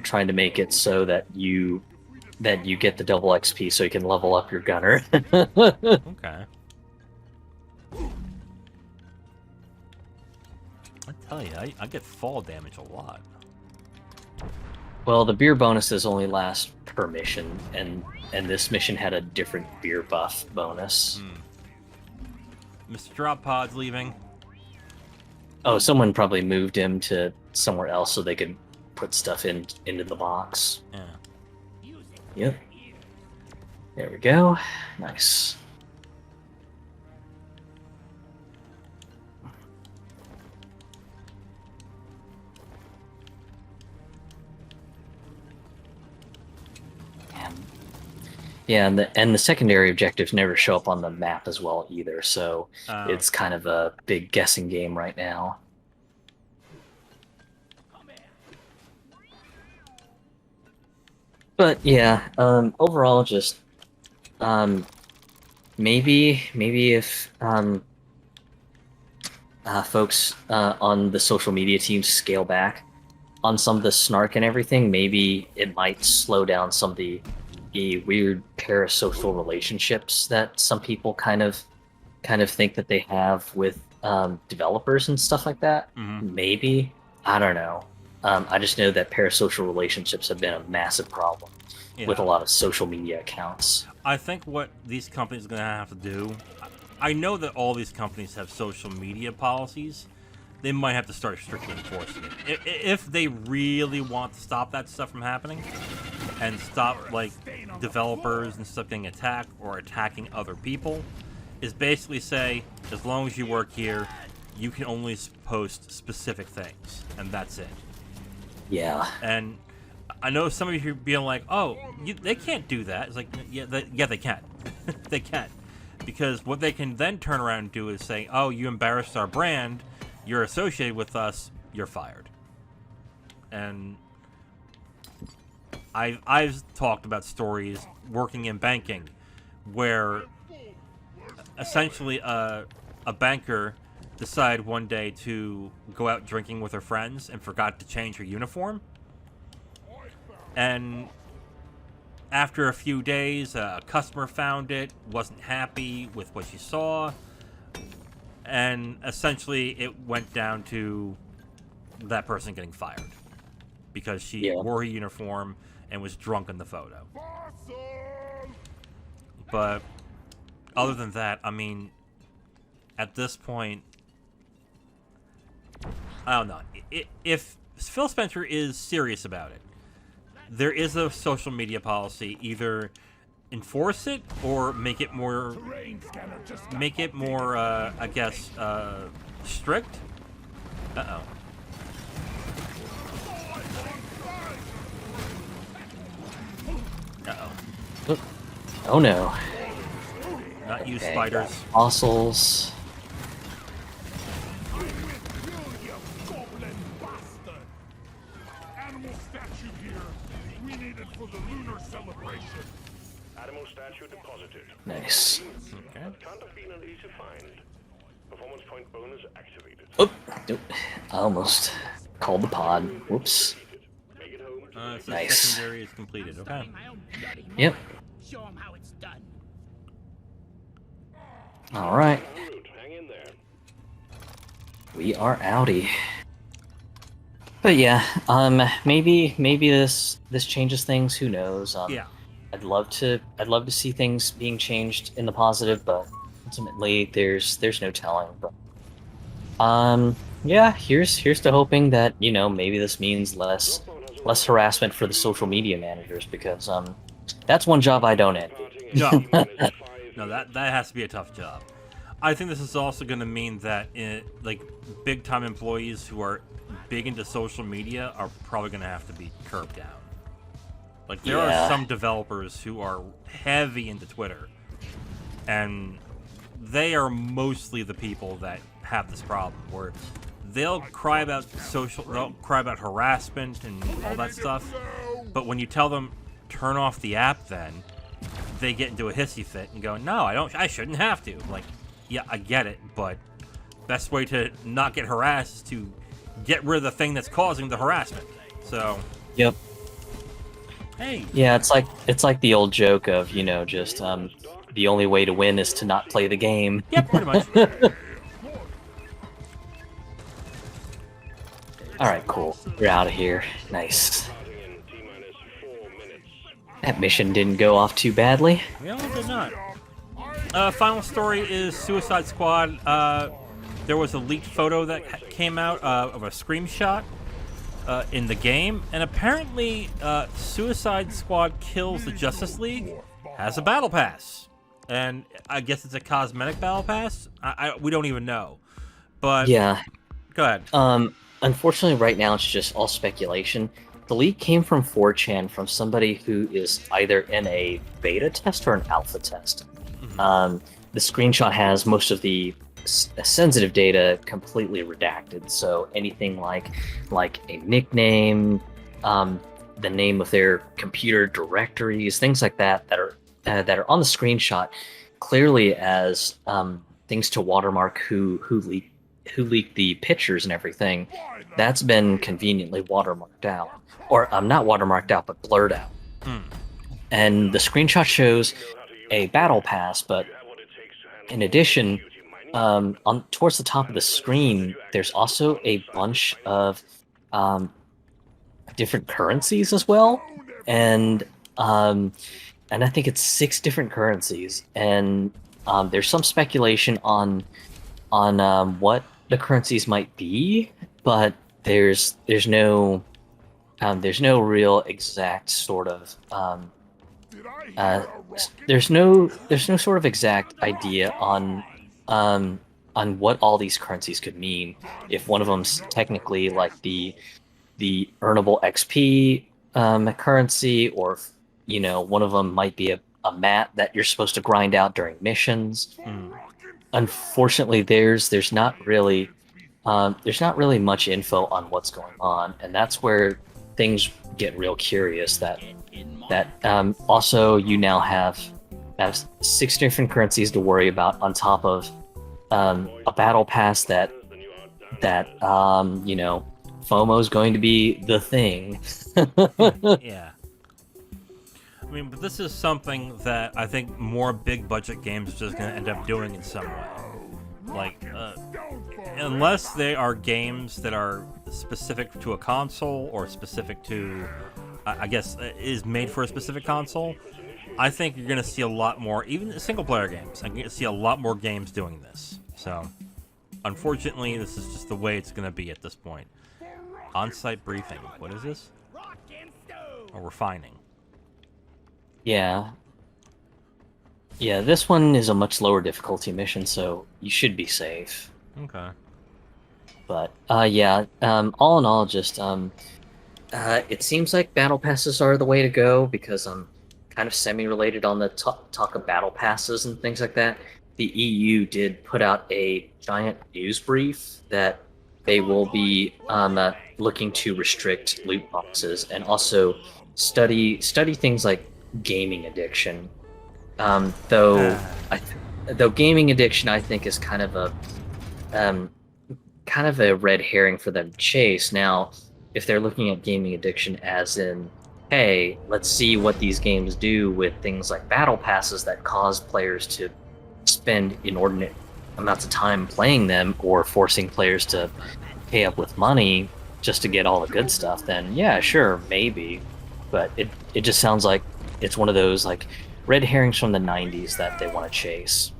trying to make it so that you get the double XP so you can level up your gunner. okay. I tell you, I get fall damage a lot. Well, the beer bonuses only last per mission, and this mission had a different beer buff bonus. Mr. Drop Pod's leaving. Oh, someone probably moved him to somewhere else so they could put stuff into the box. Yeah. Yep. There we go. Nice. Yeah, and the secondary objectives never show up on the map as well either, so it's kind of a big guessing game right now. But yeah, overall, just maybe if folks on the social media teams scale back on some of the snark and everything, maybe it might slow down some of the weird parasocial relationships that some people kind of think that they have with developers and stuff like that. Maybe, I don't know. I just know that parasocial relationships have been a massive problem with a lot of social media accounts. I think what these companies are going to have to do, I know that all these companies have social media policies. They might have to start strictly enforcing it. If they really want to stop that stuff from happening and stop, like, developers and stuff getting attacked or attacking other people, is basically say, as long as you work here, you can only post specific things, and that's it. Yeah. And I know some of you being like, oh, they can't do that. It's like, yeah, they can. They can. Because what they can then turn around and do is say, oh, you embarrassed our brand, you're associated with us, you're fired. And I've talked about stories working in banking where essentially a banker decided one day to go out drinking with her friends and forgot to change her uniform. And after a few days, a customer found it, wasn't happy with what she saw, and essentially it went down to that person getting fired because she wore her uniform and was drunk in the photo. But other than that, I mean, at this point, I don't know. If Phil Spencer is serious about it, there is a social media policy. Either enforce it or make it more, I guess, strict. Uh-oh. Uh-oh. Oh no. Not you, spiders. Fossils. Animal statue here. We need it for the lunar celebration. Animal statue deposited. Nice. Okay. Can't have been an easy find. Performance point bonus activated. Oh, nope. I almost called the pod. Whoops. Make it home. So Nice. secondary is completed. Okay. Yep. Show 'em how it's done. All right. En route. Hang in there. We are outie. But yeah, maybe this changes things. Who knows? Yeah. I'd love to see things being changed in the positive, but ultimately there's no telling. But yeah, here's to hoping that, you know, maybe this means less harassment for the social media managers, because that's one job I don't envy. No. No, that has to be a tough job. I think this is also going to mean that like big time employees who are big into social media are probably going to have to be curbed down. Like there are some developers who are heavy into Twitter, and they are mostly the people that have this problem, where they'll cry about harassment and all that stuff, but when you tell them turn off the app, then they get into a hissy fit and go, no, I shouldn't have to. Like, yeah, I get it, but best way to not get harassed is to get rid of the thing that's causing the harassment. So, Yep. hey, Yeah, it's like the old joke of, you know, just the only way to win is to not play the game. yeah, pretty much. All right, cool. We're out of here. Nice. That mission didn't go off too badly. No, it did not. Final story is Suicide Squad. There was a leaked photo that came out of a screenshot in the game, and apparently Suicide Squad Kills the Justice League has a battle pass, and I guess it's a cosmetic battle pass. We don't even know, but Yeah. go ahead. Unfortunately, right now it's just all speculation. The leak came from 4chan from somebody who is either in a beta test or an alpha test. The screenshot has most of the sensitive data completely redacted, so anything like a nickname, the name of their computer directories, things like that are on the screenshot clearly as things to watermark who leaked the pictures and everything. That's been conveniently watermarked out, or not watermarked out, but blurred out. And the screenshot shows a battle pass, but in addition, towards the top of the screen, there's also a bunch of different currencies as well, and I think it's 6 different currencies, and there's some speculation on what the currencies might be, but there's no real exact sort of there's no sort of exact idea on what all these currencies could mean. If one of them's technically like the earnable XP currency, or if, you know, one of them might be a mat that you're supposed to grind out during missions. Unfortunately, there's not really much info on what's going on, and that's where things get real curious. That also you now have 6 different currencies to worry about on top of a battle pass that you know, FOMO's going to be the thing. Yeah. I mean, but this is something that I think more big budget games are just going to end up doing in some way. Like, unless they are games that are specific to a console or specific to, I guess, is made for a specific console, I think you're going to see a lot more, even single-player games. I'm going to see a lot more games doing this. So, unfortunately, this is just the way it's going to be at this point. On-site briefing. What is this? Or refining. Yeah, this one is a much lower difficulty mission, so you should be safe. Okay. But yeah, all in all, just it seems like battle passes are the way to go, because I'm kind of semi-related on the talk of battle passes and things like that. The EU did put out a giant news brief that they will be looking to restrict loot boxes and also study things like gaming addiction. Though gaming addiction, I think, is kind of a red herring for them to chase. Now, if they're looking at gaming addiction as in, hey, let's see what these games do with things like battle passes that cause players to spend inordinate amounts of time playing them, or forcing players to pay up with money just to get all the good stuff, then yeah, sure, maybe. But it just sounds like it's one of those like red herrings from the 90s that they want to chase.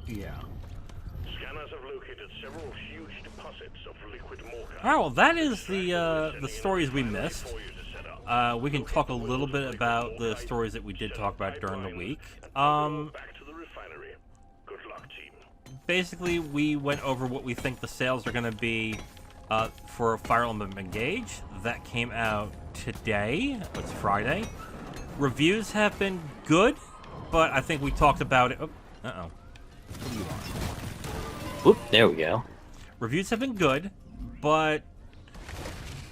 Yeah. Scanners have located several huge deposits of liquid mortar. All right, well, that is the stories we missed. We can talk a little bit about the stories that we did talk about during the week. Back to the refinery. Good luck, team. Basically, we went over what we think the sales are going to be for Fire Emblem Engage. That came out today. It's Friday. Reviews have been good, but I think we talked about it. Oh, uh-oh. What do you want? Whoop, there we go. Reviews have been good, but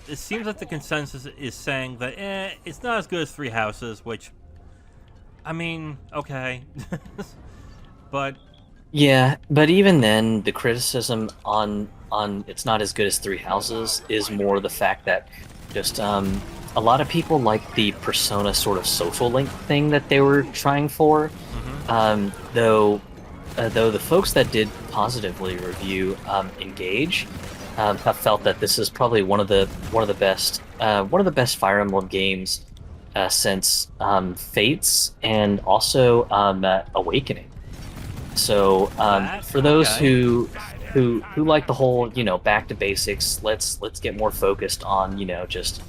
it seems like the consensus is saying that it's not as good as Three Houses, which, I mean, okay. But Yeah, but even then, the criticism on it's not as good as Three Houses is more the fact that just a lot of people like the Persona sort of social link thing that they were trying for. Though the folks that did positively review Engage have felt that this is probably one of the best Fire Emblem games since Fates and also Awakening. So for those who like the whole, back to basics, let's get more focused on, just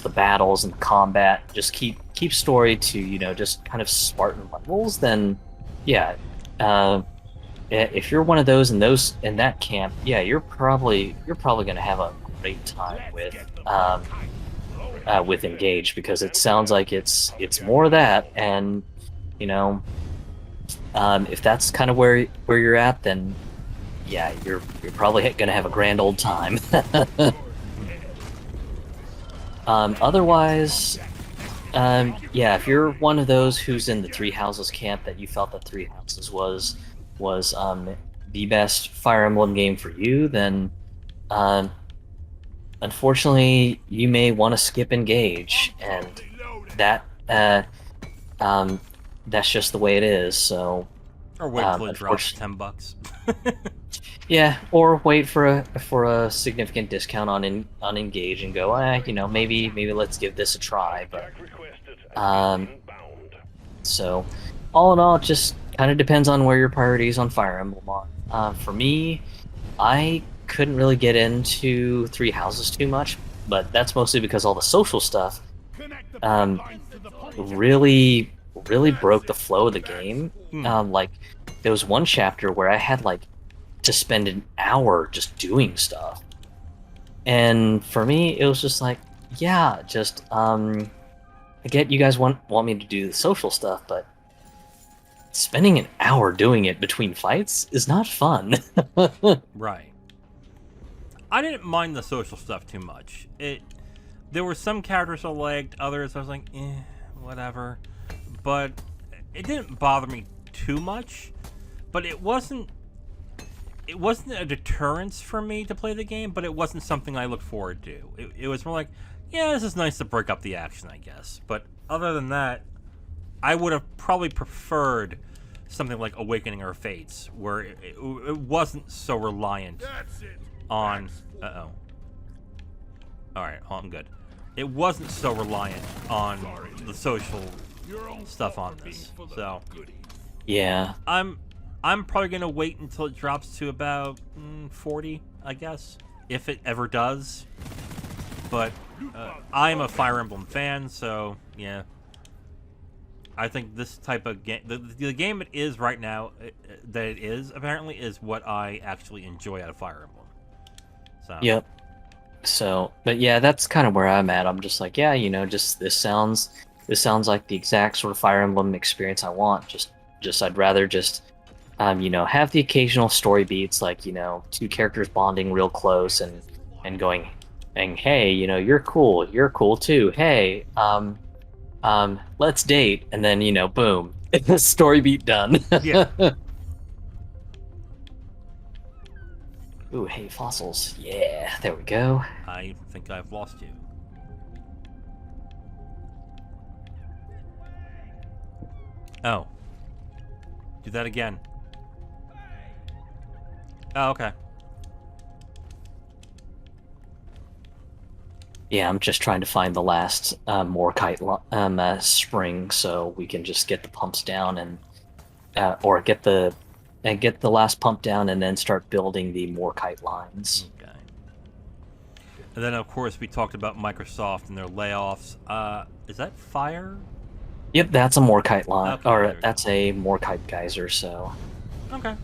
the battles and the combat, just keep story to, just kind of Spartan levels, then yeah, if you're one of those in that camp, yeah, you're probably gonna have a great time with Engage, because it sounds like it's more of that, and if that's kind of where you're at, then yeah, you're probably gonna have a grand old time. Otherwise, yeah, if you're one of those who's in the Three Houses camp, that you felt that Three Houses was the best Fire Emblem game for you, then unfortunately you may want to skip Engage, and that that's just the way it is. So, or wait till it drops $10. Yeah, or wait for a significant discount on Engage and go, maybe let's give this a try. But so all in all, it just kind of depends on where your priorities on Fire Emblem are. For me, I couldn't really get into Three Houses too much, but that's mostly because all the social stuff really broke the flow of the game. Like, there was one chapter where I had to spend an hour just doing stuff, and for me it was just like, yeah, just I get you guys want me to do the social stuff, but spending an hour doing it between fights is not fun. Right. I didn't mind the social stuff too much. There were some characters I liked, others I was like, whatever. But it didn't bother me too much. But it wasn't a deterrence for me to play the game, but it wasn't something I looked forward to. It was more like, yeah, this is nice to break up the action, I guess. But other than that, I would have probably preferred something like Awakening or Fates, where it wasn't so reliant on... Uh-oh. Alright, I'm good. It wasn't so reliant on the social stuff on this. So, yeah. I'm probably going to wait until it drops to about 40, I guess, if it ever does. But I'm a Fire Emblem fan, so yeah. I think this type of game, the game it is right now, that it is, apparently, is what I actually enjoy out of Fire Emblem. So. Yep. So, but yeah, that's kind of where I'm at. I'm just like, yeah, just this sounds like the exact sort of Fire Emblem experience I want. Just I'd rather just have the occasional story beats, like, two characters bonding real close and going, and hey, you're cool too. Hey, let's date, and then boom, story beat done. Yeah. Ooh, hey, fossils. Yeah, there we go. I think I've lost you. Oh. Do that again. Oh, okay. Yeah, I'm just trying to find the last Morkite spring, so we can just get the pumps down and or get the last pump down and then start building the Morkite lines. Okay. And then, of course, we talked about Microsoft and their layoffs. Is that Fire? Yep, that's a Morkite line, Okay, or that's a Morkite geyser. So. Okay.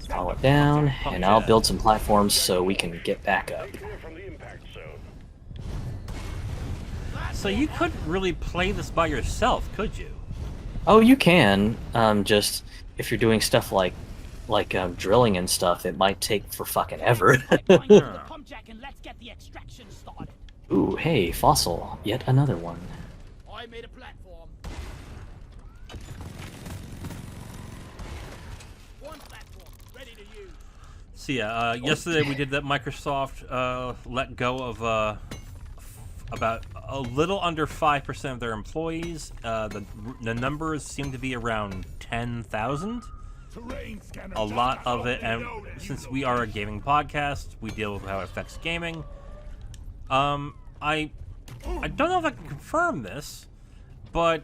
Follow it down, and I'll build some platforms so we can get back up. So you couldn't really play this by yourself, could you? Oh, you can. Just if you're doing stuff like like drilling and stuff, it might take for fucking ever. Find the pump jack and let's get the extraction started. Ooh, hey, fossil, yet another one. I made a platform. One platform ready to use. So yeah, yesterday we did that Microsoft let go of about a little under 5% of their employees. The numbers seem to be around 10,000. Terrain scanner A just lot got of it, and updated and since you we are a gaming podcast, we deal with how it affects gaming. I don't know if I can confirm this, but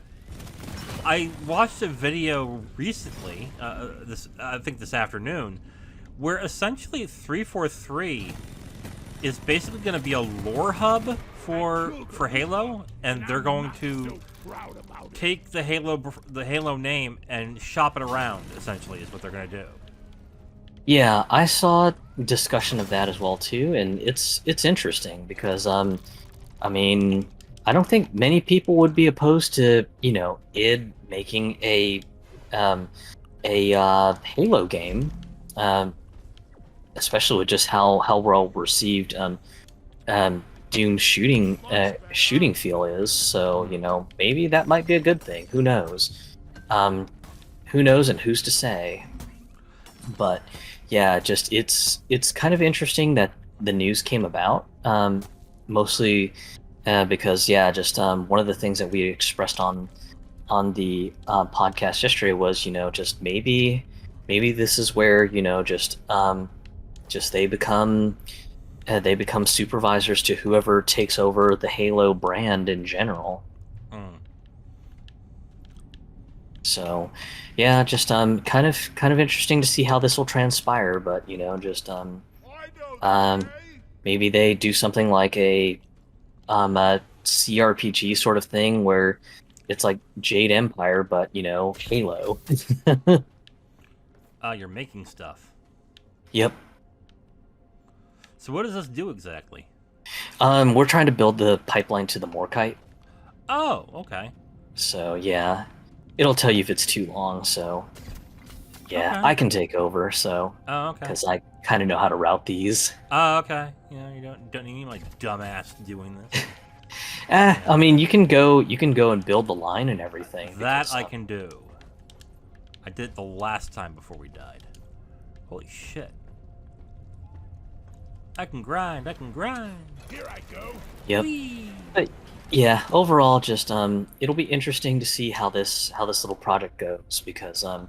I watched a video recently, I think this afternoon, where essentially 343 is basically going to be a lore hub for Halo, and they're going to proud about it. take the Halo name and shop it around. Essentially, is what they're going to do. Yeah, I saw discussion of that as well too, and it's interesting because I mean, I don't think many people would be opposed to id making a Halo game, especially with just how well received Doom's shooting feel is. So maybe that might be a good thing. Who knows? Who knows, and who's to say? But yeah, just it's kind of interesting that the news came about. Mostly because just one of the things that we expressed on the podcast yesterday was just maybe this is where just they become supervisors to whoever takes over the Halo brand in general. So yeah, just kind of interesting to see how this will transpire, but just maybe they do something like a CRPG sort of thing where it's like Jade Empire, but Halo. You're making stuff. Yep. So what does this do exactly? We're trying to build the pipeline to the Morkite. Oh, okay. So yeah, it'll tell you if it's too long. So yeah, Okay. I can take over. So Oh, okay. because I kind of know how to route these. Oh, okay. You don't need my dumbass doing this. I mean, you can go and build the line and everything. That because, I can do. I did it the last time before we died. Holy shit. I can grind. Here I go. Yep. Whee! But yeah, overall, just it'll be interesting to see how this little project goes because I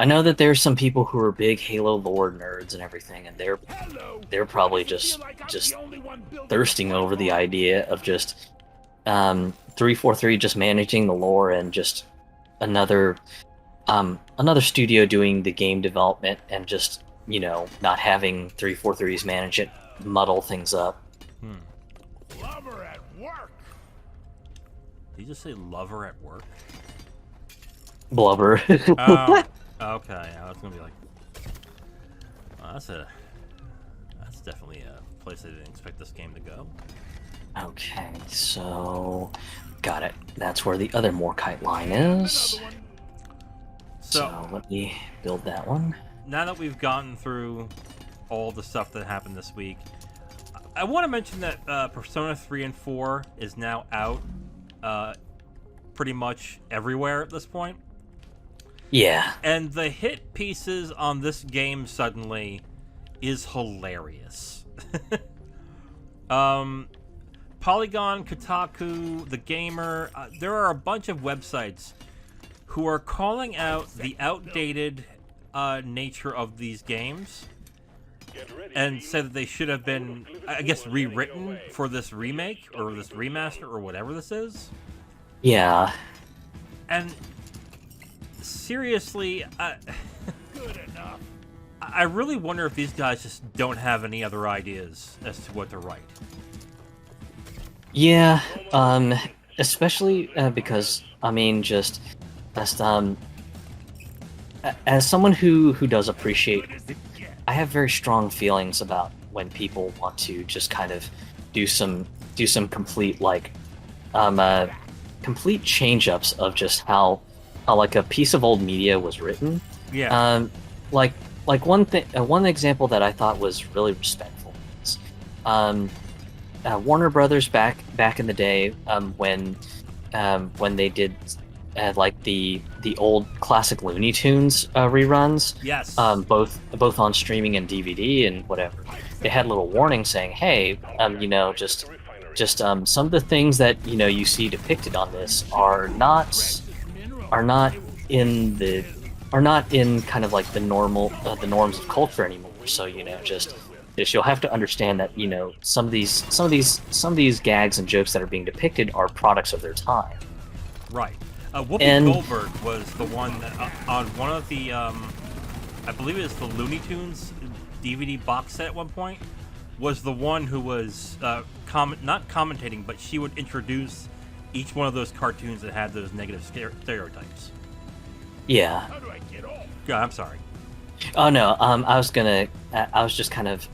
know that there's some people who are big Halo lore nerds and everything, and Hello. they're probably Feel just like I'm just the only one building thirsting a over the platform. idea of just 343 just managing the lore and just another studio doing the game development and just not having 343s manage it, muddle things up. Lover at work. Did you just say lover at work? Blubber. Oh, okay. I was gonna be like, well, that's definitely a place I didn't expect this game to go. Okay, so got it. That's where the other Morkite line is. Another one. So let me build that one. Now that we've gotten through all the stuff that happened this week, I want to mention that Persona 3 and 4 is now out pretty much everywhere at this point. Yeah. And the hit pieces on this game suddenly is hilarious. Polygon, Kotaku, The Gamer, there are a bunch of websites who are calling out the outdated nature of these games and said that they should have been, I guess, rewritten for this remake or this remaster or whatever this is. Yeah. And seriously, Good enough. I really wonder if these guys just don't have any other ideas as to what to write. Yeah. Especially because I mean, just as someone who does appreciate, I have very strong feelings about when people want to just kind of do some complete complete change ups of just how how like a piece of old media was written. Yeah. Like one example that I thought was really respectful is Warner Brothers back in the day, when they did like the old classic Looney Tunes reruns. Yes. Both on streaming and DVD and whatever. They had little warnings saying, "Hey, just some of the things that you see depicted on this are not in kind of like the norms of culture anymore. So just you'll have to understand that some of these gags and jokes that are being depicted are products of their time." Right. Whoopi Goldberg was the one that, on one of the, I believe it was the Looney Tunes DVD box set at one point, was the one who was not commentating, but she would introduce each one of those cartoons that had those negative stereotypes. Yeah. How do I get off? Yeah, I'm sorry. Oh no. I was just kind of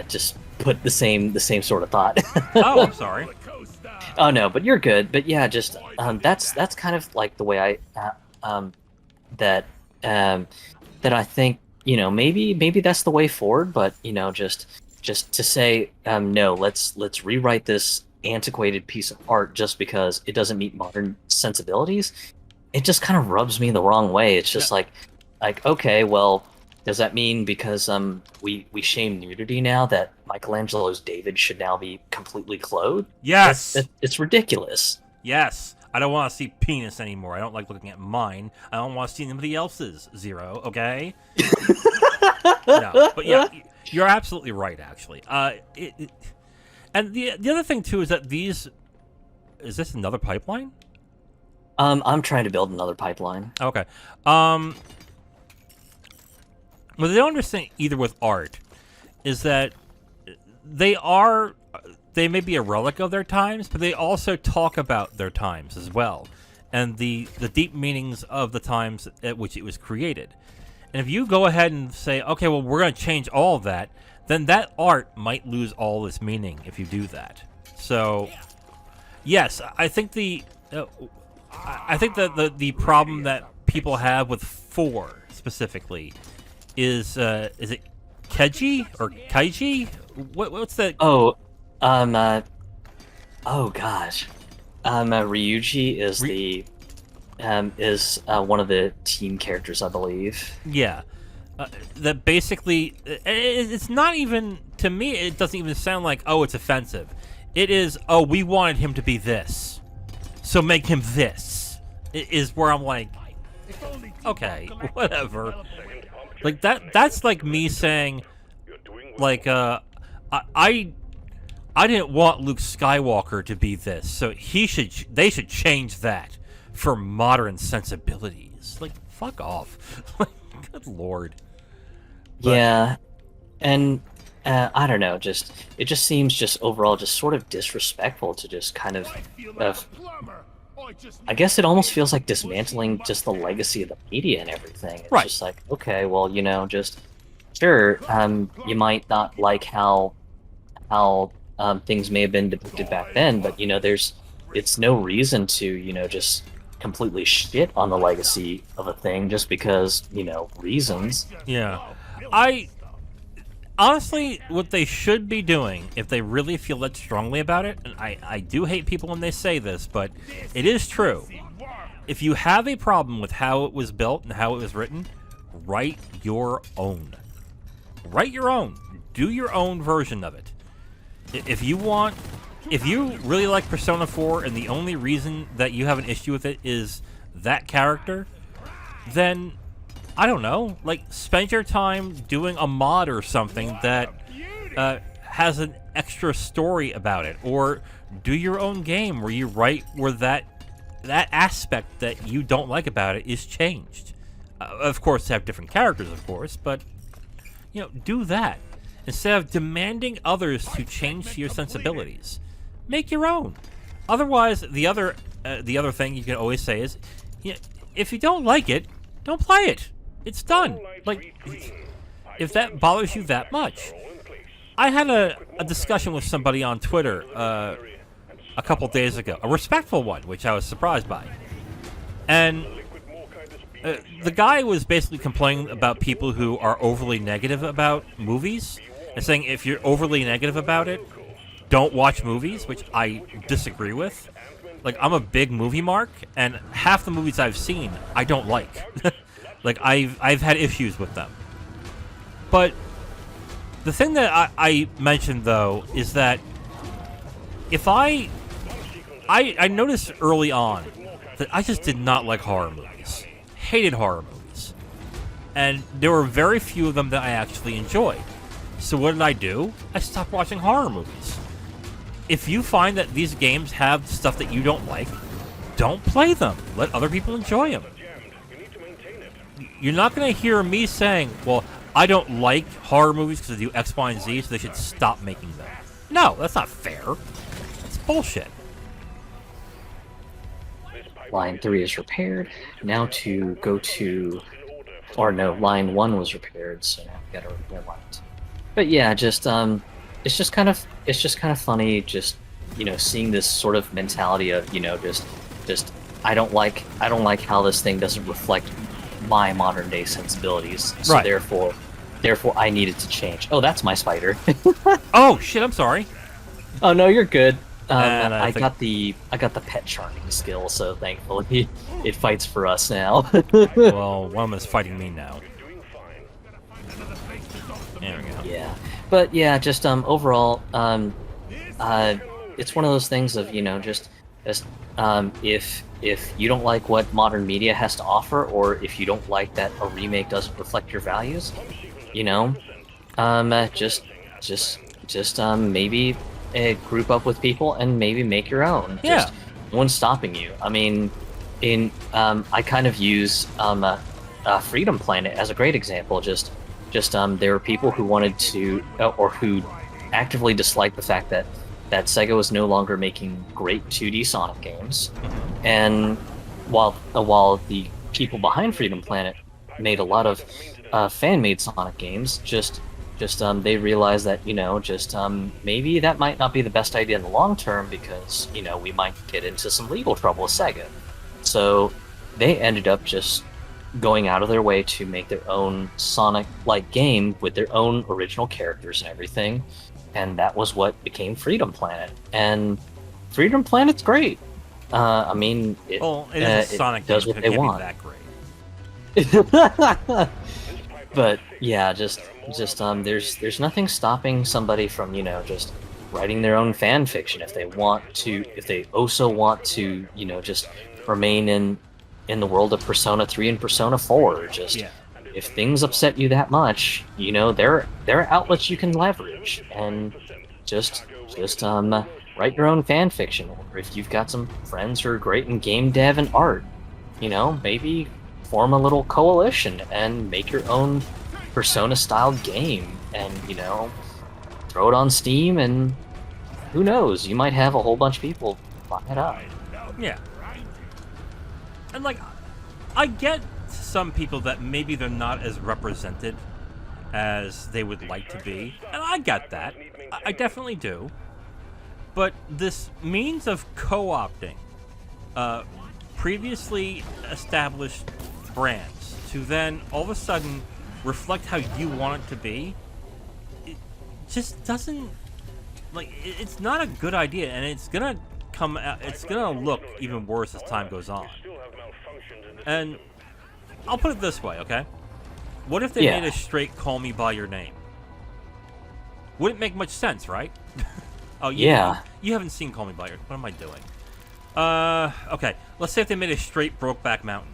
just put the same sort of thought. Oh, I'm sorry. Oh no, but you're good. But yeah, just that's kind of like the way that I think maybe that's the way forward. But just to say no, let's rewrite this antiquated piece of art just because it doesn't meet modern sensibilities. It just kind of rubs me the wrong way. It's just like okay, well, does that mean because we shame nudity now that Michelangelo's David should now be completely clothed? Yes. It's ridiculous. Yes. I don't want to see penis anymore. I don't like looking at mine. I don't want to see anybody else's. Zero. Okay. No, but yeah, you're absolutely right. Actually, and the other thing too is that is this another pipeline? I'm trying to build another pipeline. Okay. What I don't understand either with art is that they may be a relic of their times, but they also talk about their times as well, and the deep meanings of the times at which it was created. And if you go ahead and say, okay, well, we're going to change all of that, then that art might lose all its meaning if you do that. So, yes, I think the problem that people have with 4 specifically is it Keiji or Kaiji? What's that? Oh gosh. Ryuji is one of the team characters, I believe. Yeah. That basically, it's not even, to me, it doesn't even sound like, oh, it's offensive. It is, oh, we wanted him to be this, so make him this. It is where I'm like, okay, whatever. Like that's like me saying, like, I didn't want Luke Skywalker to be this, so they should change that for modern sensibilities. Like, fuck off. Like, good lord. But, yeah, and I don't know. It just seems just overall just sort of disrespectful to just kind of. I guess it almost feels like dismantling just the legacy of the media and everything. It's just like, okay, well, just sure, you might not like how things may have been depicted back then, but it's no reason to just completely shit on the legacy of a thing just because reasons. Yeah, honestly, what they should be doing, if they really feel that strongly about it, and I do hate people when they say this, but it is true. If you have a problem with how it was built and how it was written, write your own. Write your own. Do your own version of it. If you really like Persona 4 and the only reason that you have an issue with it is that character, then I don't know, like, spend your time doing a mod or something that has an extra story about it, or do your own game where you write where that aspect that you don't like about it is changed. Of course, have different characters, of course, but do that instead of demanding others to change to your sensibilities. Make your own. Otherwise, the other thing you can always say is, if you don't like it, don't play it. It's done. Like, if that bothers you that much. I had a discussion with somebody on Twitter a couple days ago, a respectful one, which I was surprised by. And the guy was basically complaining about people who are overly negative about movies and saying if you're overly negative about it, don't watch movies, which I disagree with. Like, I'm a big movie mark, and half the movies I've seen I don't like. Like, I've had issues with them. But the thing that I mentioned, though, is that if I noticed early on that I just did not like horror movies. Hated horror movies. And there were very few of them that I actually enjoyed. So what did I do? I stopped watching horror movies. If you find that these games have stuff that you don't like, don't play them. Let other people enjoy them. You're not going to hear me saying, well, I don't like horror movies because they do X, Y, and Z, so they should stop making them. No, that's not fair. That's bullshit. Line 3 is repaired. Now to go to... Or no, line 1 was repaired, so now we gotta repair line 2. But yeah, just it's just kind of funny, just, you know, seeing this sort of mentality of, you know, just I don't like how this thing doesn't reflect my modern day sensibilities, so right. therefore I needed to change. Oh, that's my spider. Oh shit! I'm sorry. Oh no, you're good. I got the pet charming skill, so thankfully it fights for us now. Well, one of them is fighting me now. There we go. Yeah, but yeah, just overall, it's one of those things of, you know, just if you don't like what modern media has to offer, or if you don't like that a remake doesn't reflect your values, you know, just maybe group up with people and maybe make your own. Yeah. Just no one's stopping you. I mean, I kind of use Freedom Planet as a great example. Just there were people who wanted to, or who actively disliked the fact that Sega was no longer making great 2D Sonic games, and while the people behind Freedom Planet made a lot of fan-made Sonic games, they realized that, you know, maybe that might not be the best idea in the long term, because, you know, we might get into some legal trouble with Sega. So they ended up just going out of their way to make their own Sonic-like game with their own original characters and everything, and that was what became Freedom Planet. And Freedom Planet's great. I mean, it is a Sonic it does game, what so they it want. Can't be that great. But yeah, there's nothing stopping somebody from, you know, just writing their own fan fiction if they want to, if they also want to, you know, just remain in the world of Persona 3 and Persona 4. If things upset you that much, you know, there are outlets you can leverage, and just write your own fan fiction. Or if you've got some friends who are great in game dev and art, you know, maybe form a little coalition and make your own Persona-style game, and, you know, throw it on Steam, and who knows, you might have a whole bunch of people buy it up. Yeah. And, like, I get some people that maybe they're not as represented as they would like to be, and I get that. I definitely do. But this means of co-opting previously established brands to then all of a sudden reflect how you want it to be, it just doesn't, like, it's not a good idea, and it's gonna look even worse as time goes on. And I'll put it this way, okay? What if they made a straight "Call Me by Your Name"? Wouldn't make much sense, right? Oh yeah. You haven't seen "Call Me by Your." What am I doing? Okay. Let's say if they made a straight "Brokeback Mountain."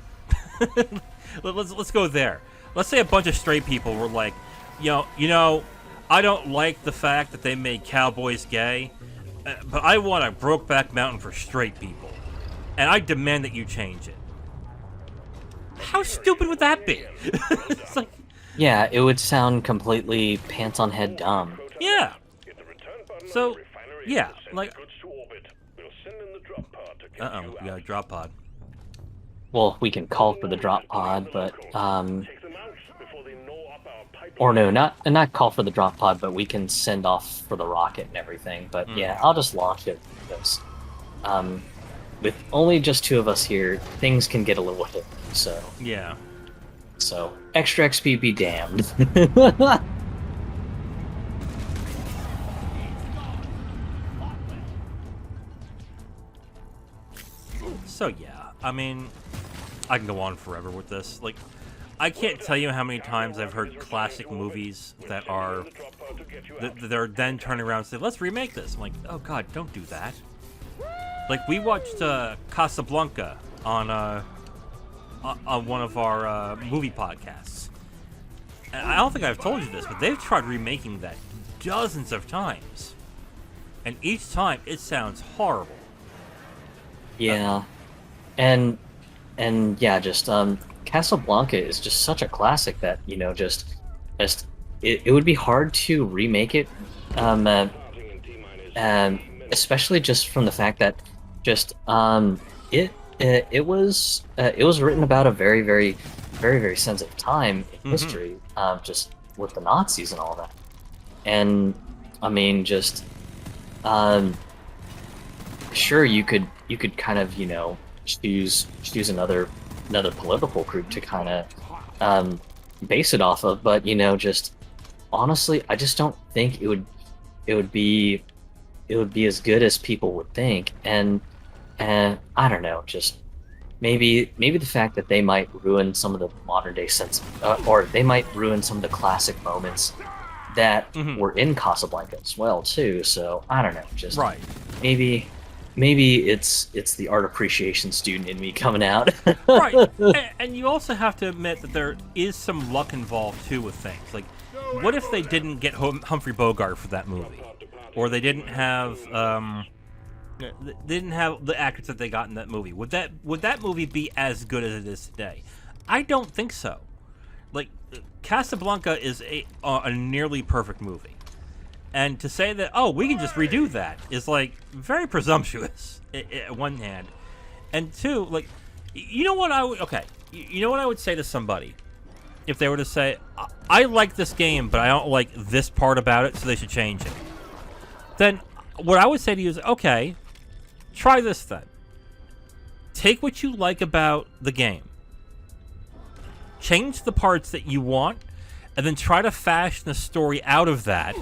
Let's go there. Let's say a bunch of straight people were like, you know, I don't like the fact that they made cowboys gay, but I want a Brokeback Mountain for straight people, and I demand that you change it. How stupid would that be? It's like, yeah, it would sound completely pants on head dumb. Yeah. So, yeah, like. We got a drop pod. Well, we can call for the drop pod, but or no, not call for the drop pod, but we can send off for the rocket and everything. But yeah, I'll just launch it because with only just two of us here, things can get a little hit. Yeah. So extra XP be damned. So yeah, I mean, I can go on forever with this. Like, I can't tell you how many times I've heard classic movies that are they're then turning around and say, "Let's remake this." I'm like, "Oh God, don't do that." Like, we watched Casablanca on one of our movie podcasts. And I don't think I've told you this, but they've tried remaking that dozens of times, and each time it sounds horrible. Yeah, and yeah, just Casablanca is just such a classic that just it would be hard to remake it, especially just from the fact that just it was written about a very very very very sensitive time in history, just with the Nazis and all that, and I mean just sure you could kind of choose another political group to kind of base it off of, but just honestly I just don't think it would be as good as people would think, and I don't know, just maybe the fact that they might ruin some of the modern day sense, or they might ruin some of the classic moments that were in Casablanca as well too. So I don't know, just Right. maybe it's the art appreciation student in me coming out. Right. And you also have to admit that there is some luck involved too with things. Like, what if they didn't get Humphrey Bogart for that movie, or they didn't have the actors that they got in that movie? Would that movie be as good as it is today? I don't think so. Like, Casablanca is a nearly perfect movie. And to say that, oh, we can just redo that is, like, very presumptuous, at one hand. And two, like, you know what I would say to somebody if they were to say, I like this game, but I don't like this part about it, so they should change it. Then what I would say to you is, okay, try this then. Take what you like about the game, change the parts that you want, and then try to fashion a story out of that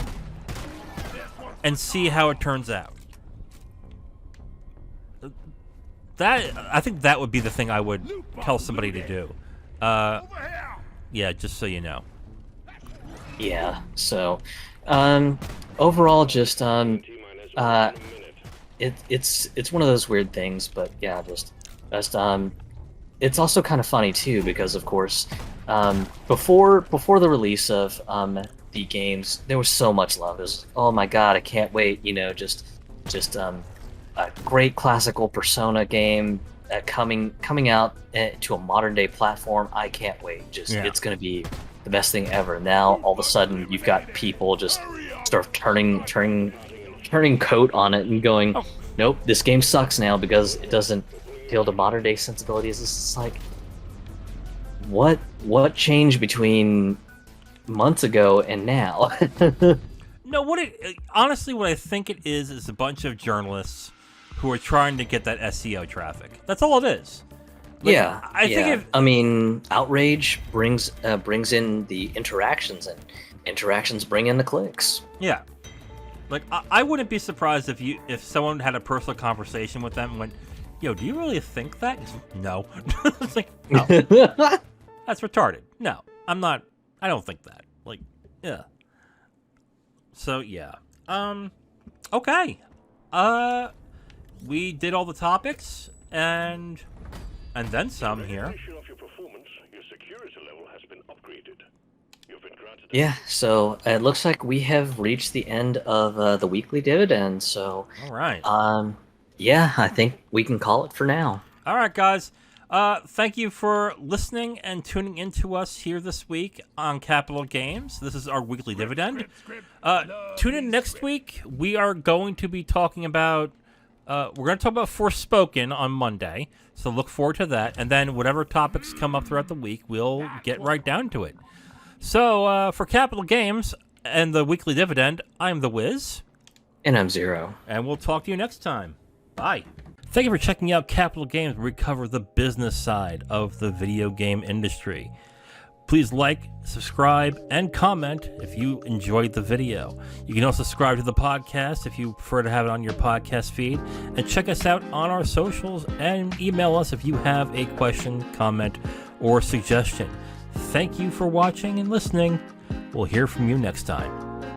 and see how it turns out. I think that would be the thing I would tell somebody to do. Yeah, just so you know. Yeah. So, overall, just it's one of those weird things, but yeah, just it's also kind of funny too, because of course, before the release of the games, there was so much love. It was, oh my god, I can't wait, just a great classical Persona game coming out to a modern day platform. I can't wait. It's gonna be the best thing ever. Now all of a sudden you've got people just start turning coat on it and going, nope, this game sucks now because it doesn't appeal to modern day sensibilities. It's just like, what changed between months ago and now? No, honestly, what I think it is a bunch of journalists who are trying to get that SEO traffic. That's all it is. Like, yeah, I think I mean, outrage brings in the interactions, and interactions bring in the clicks. Yeah, like I wouldn't be surprised if someone had a personal conversation with them and went, "Yo, do you really think that?" No. It's like, no, that's retarded. No, I'm not. I don't think that. Like, yeah. So yeah. Okay. We did all the topics and then some here. Of your performance, your security level has been upgraded. You've been granted Yeah, so it looks like we have reached the end of the weekly dividend. So, all right. Yeah, I think we can call it for now. All right, guys. Thank you for listening and tuning into us here this week on Capital Games. This is our weekly dividend. Tune in next week. We are going to be talking about we're going to talk about Forspoken on Monday, so look forward to that. And then whatever topics come up throughout the week, we'll get right down to it. So for Capital Games and the weekly dividend, I'm the Wiz. And I'm Zero. And we'll talk to you next time. Bye. Thank you for checking out Capital Games, where we cover the business side of the video game industry. Please like, subscribe, and comment if you enjoyed the video. You can also subscribe to the podcast if you prefer to have it on your podcast feed. And check us out on our socials and email us if you have a question, comment, or suggestion. Thank you for watching and listening. We'll hear from you next time.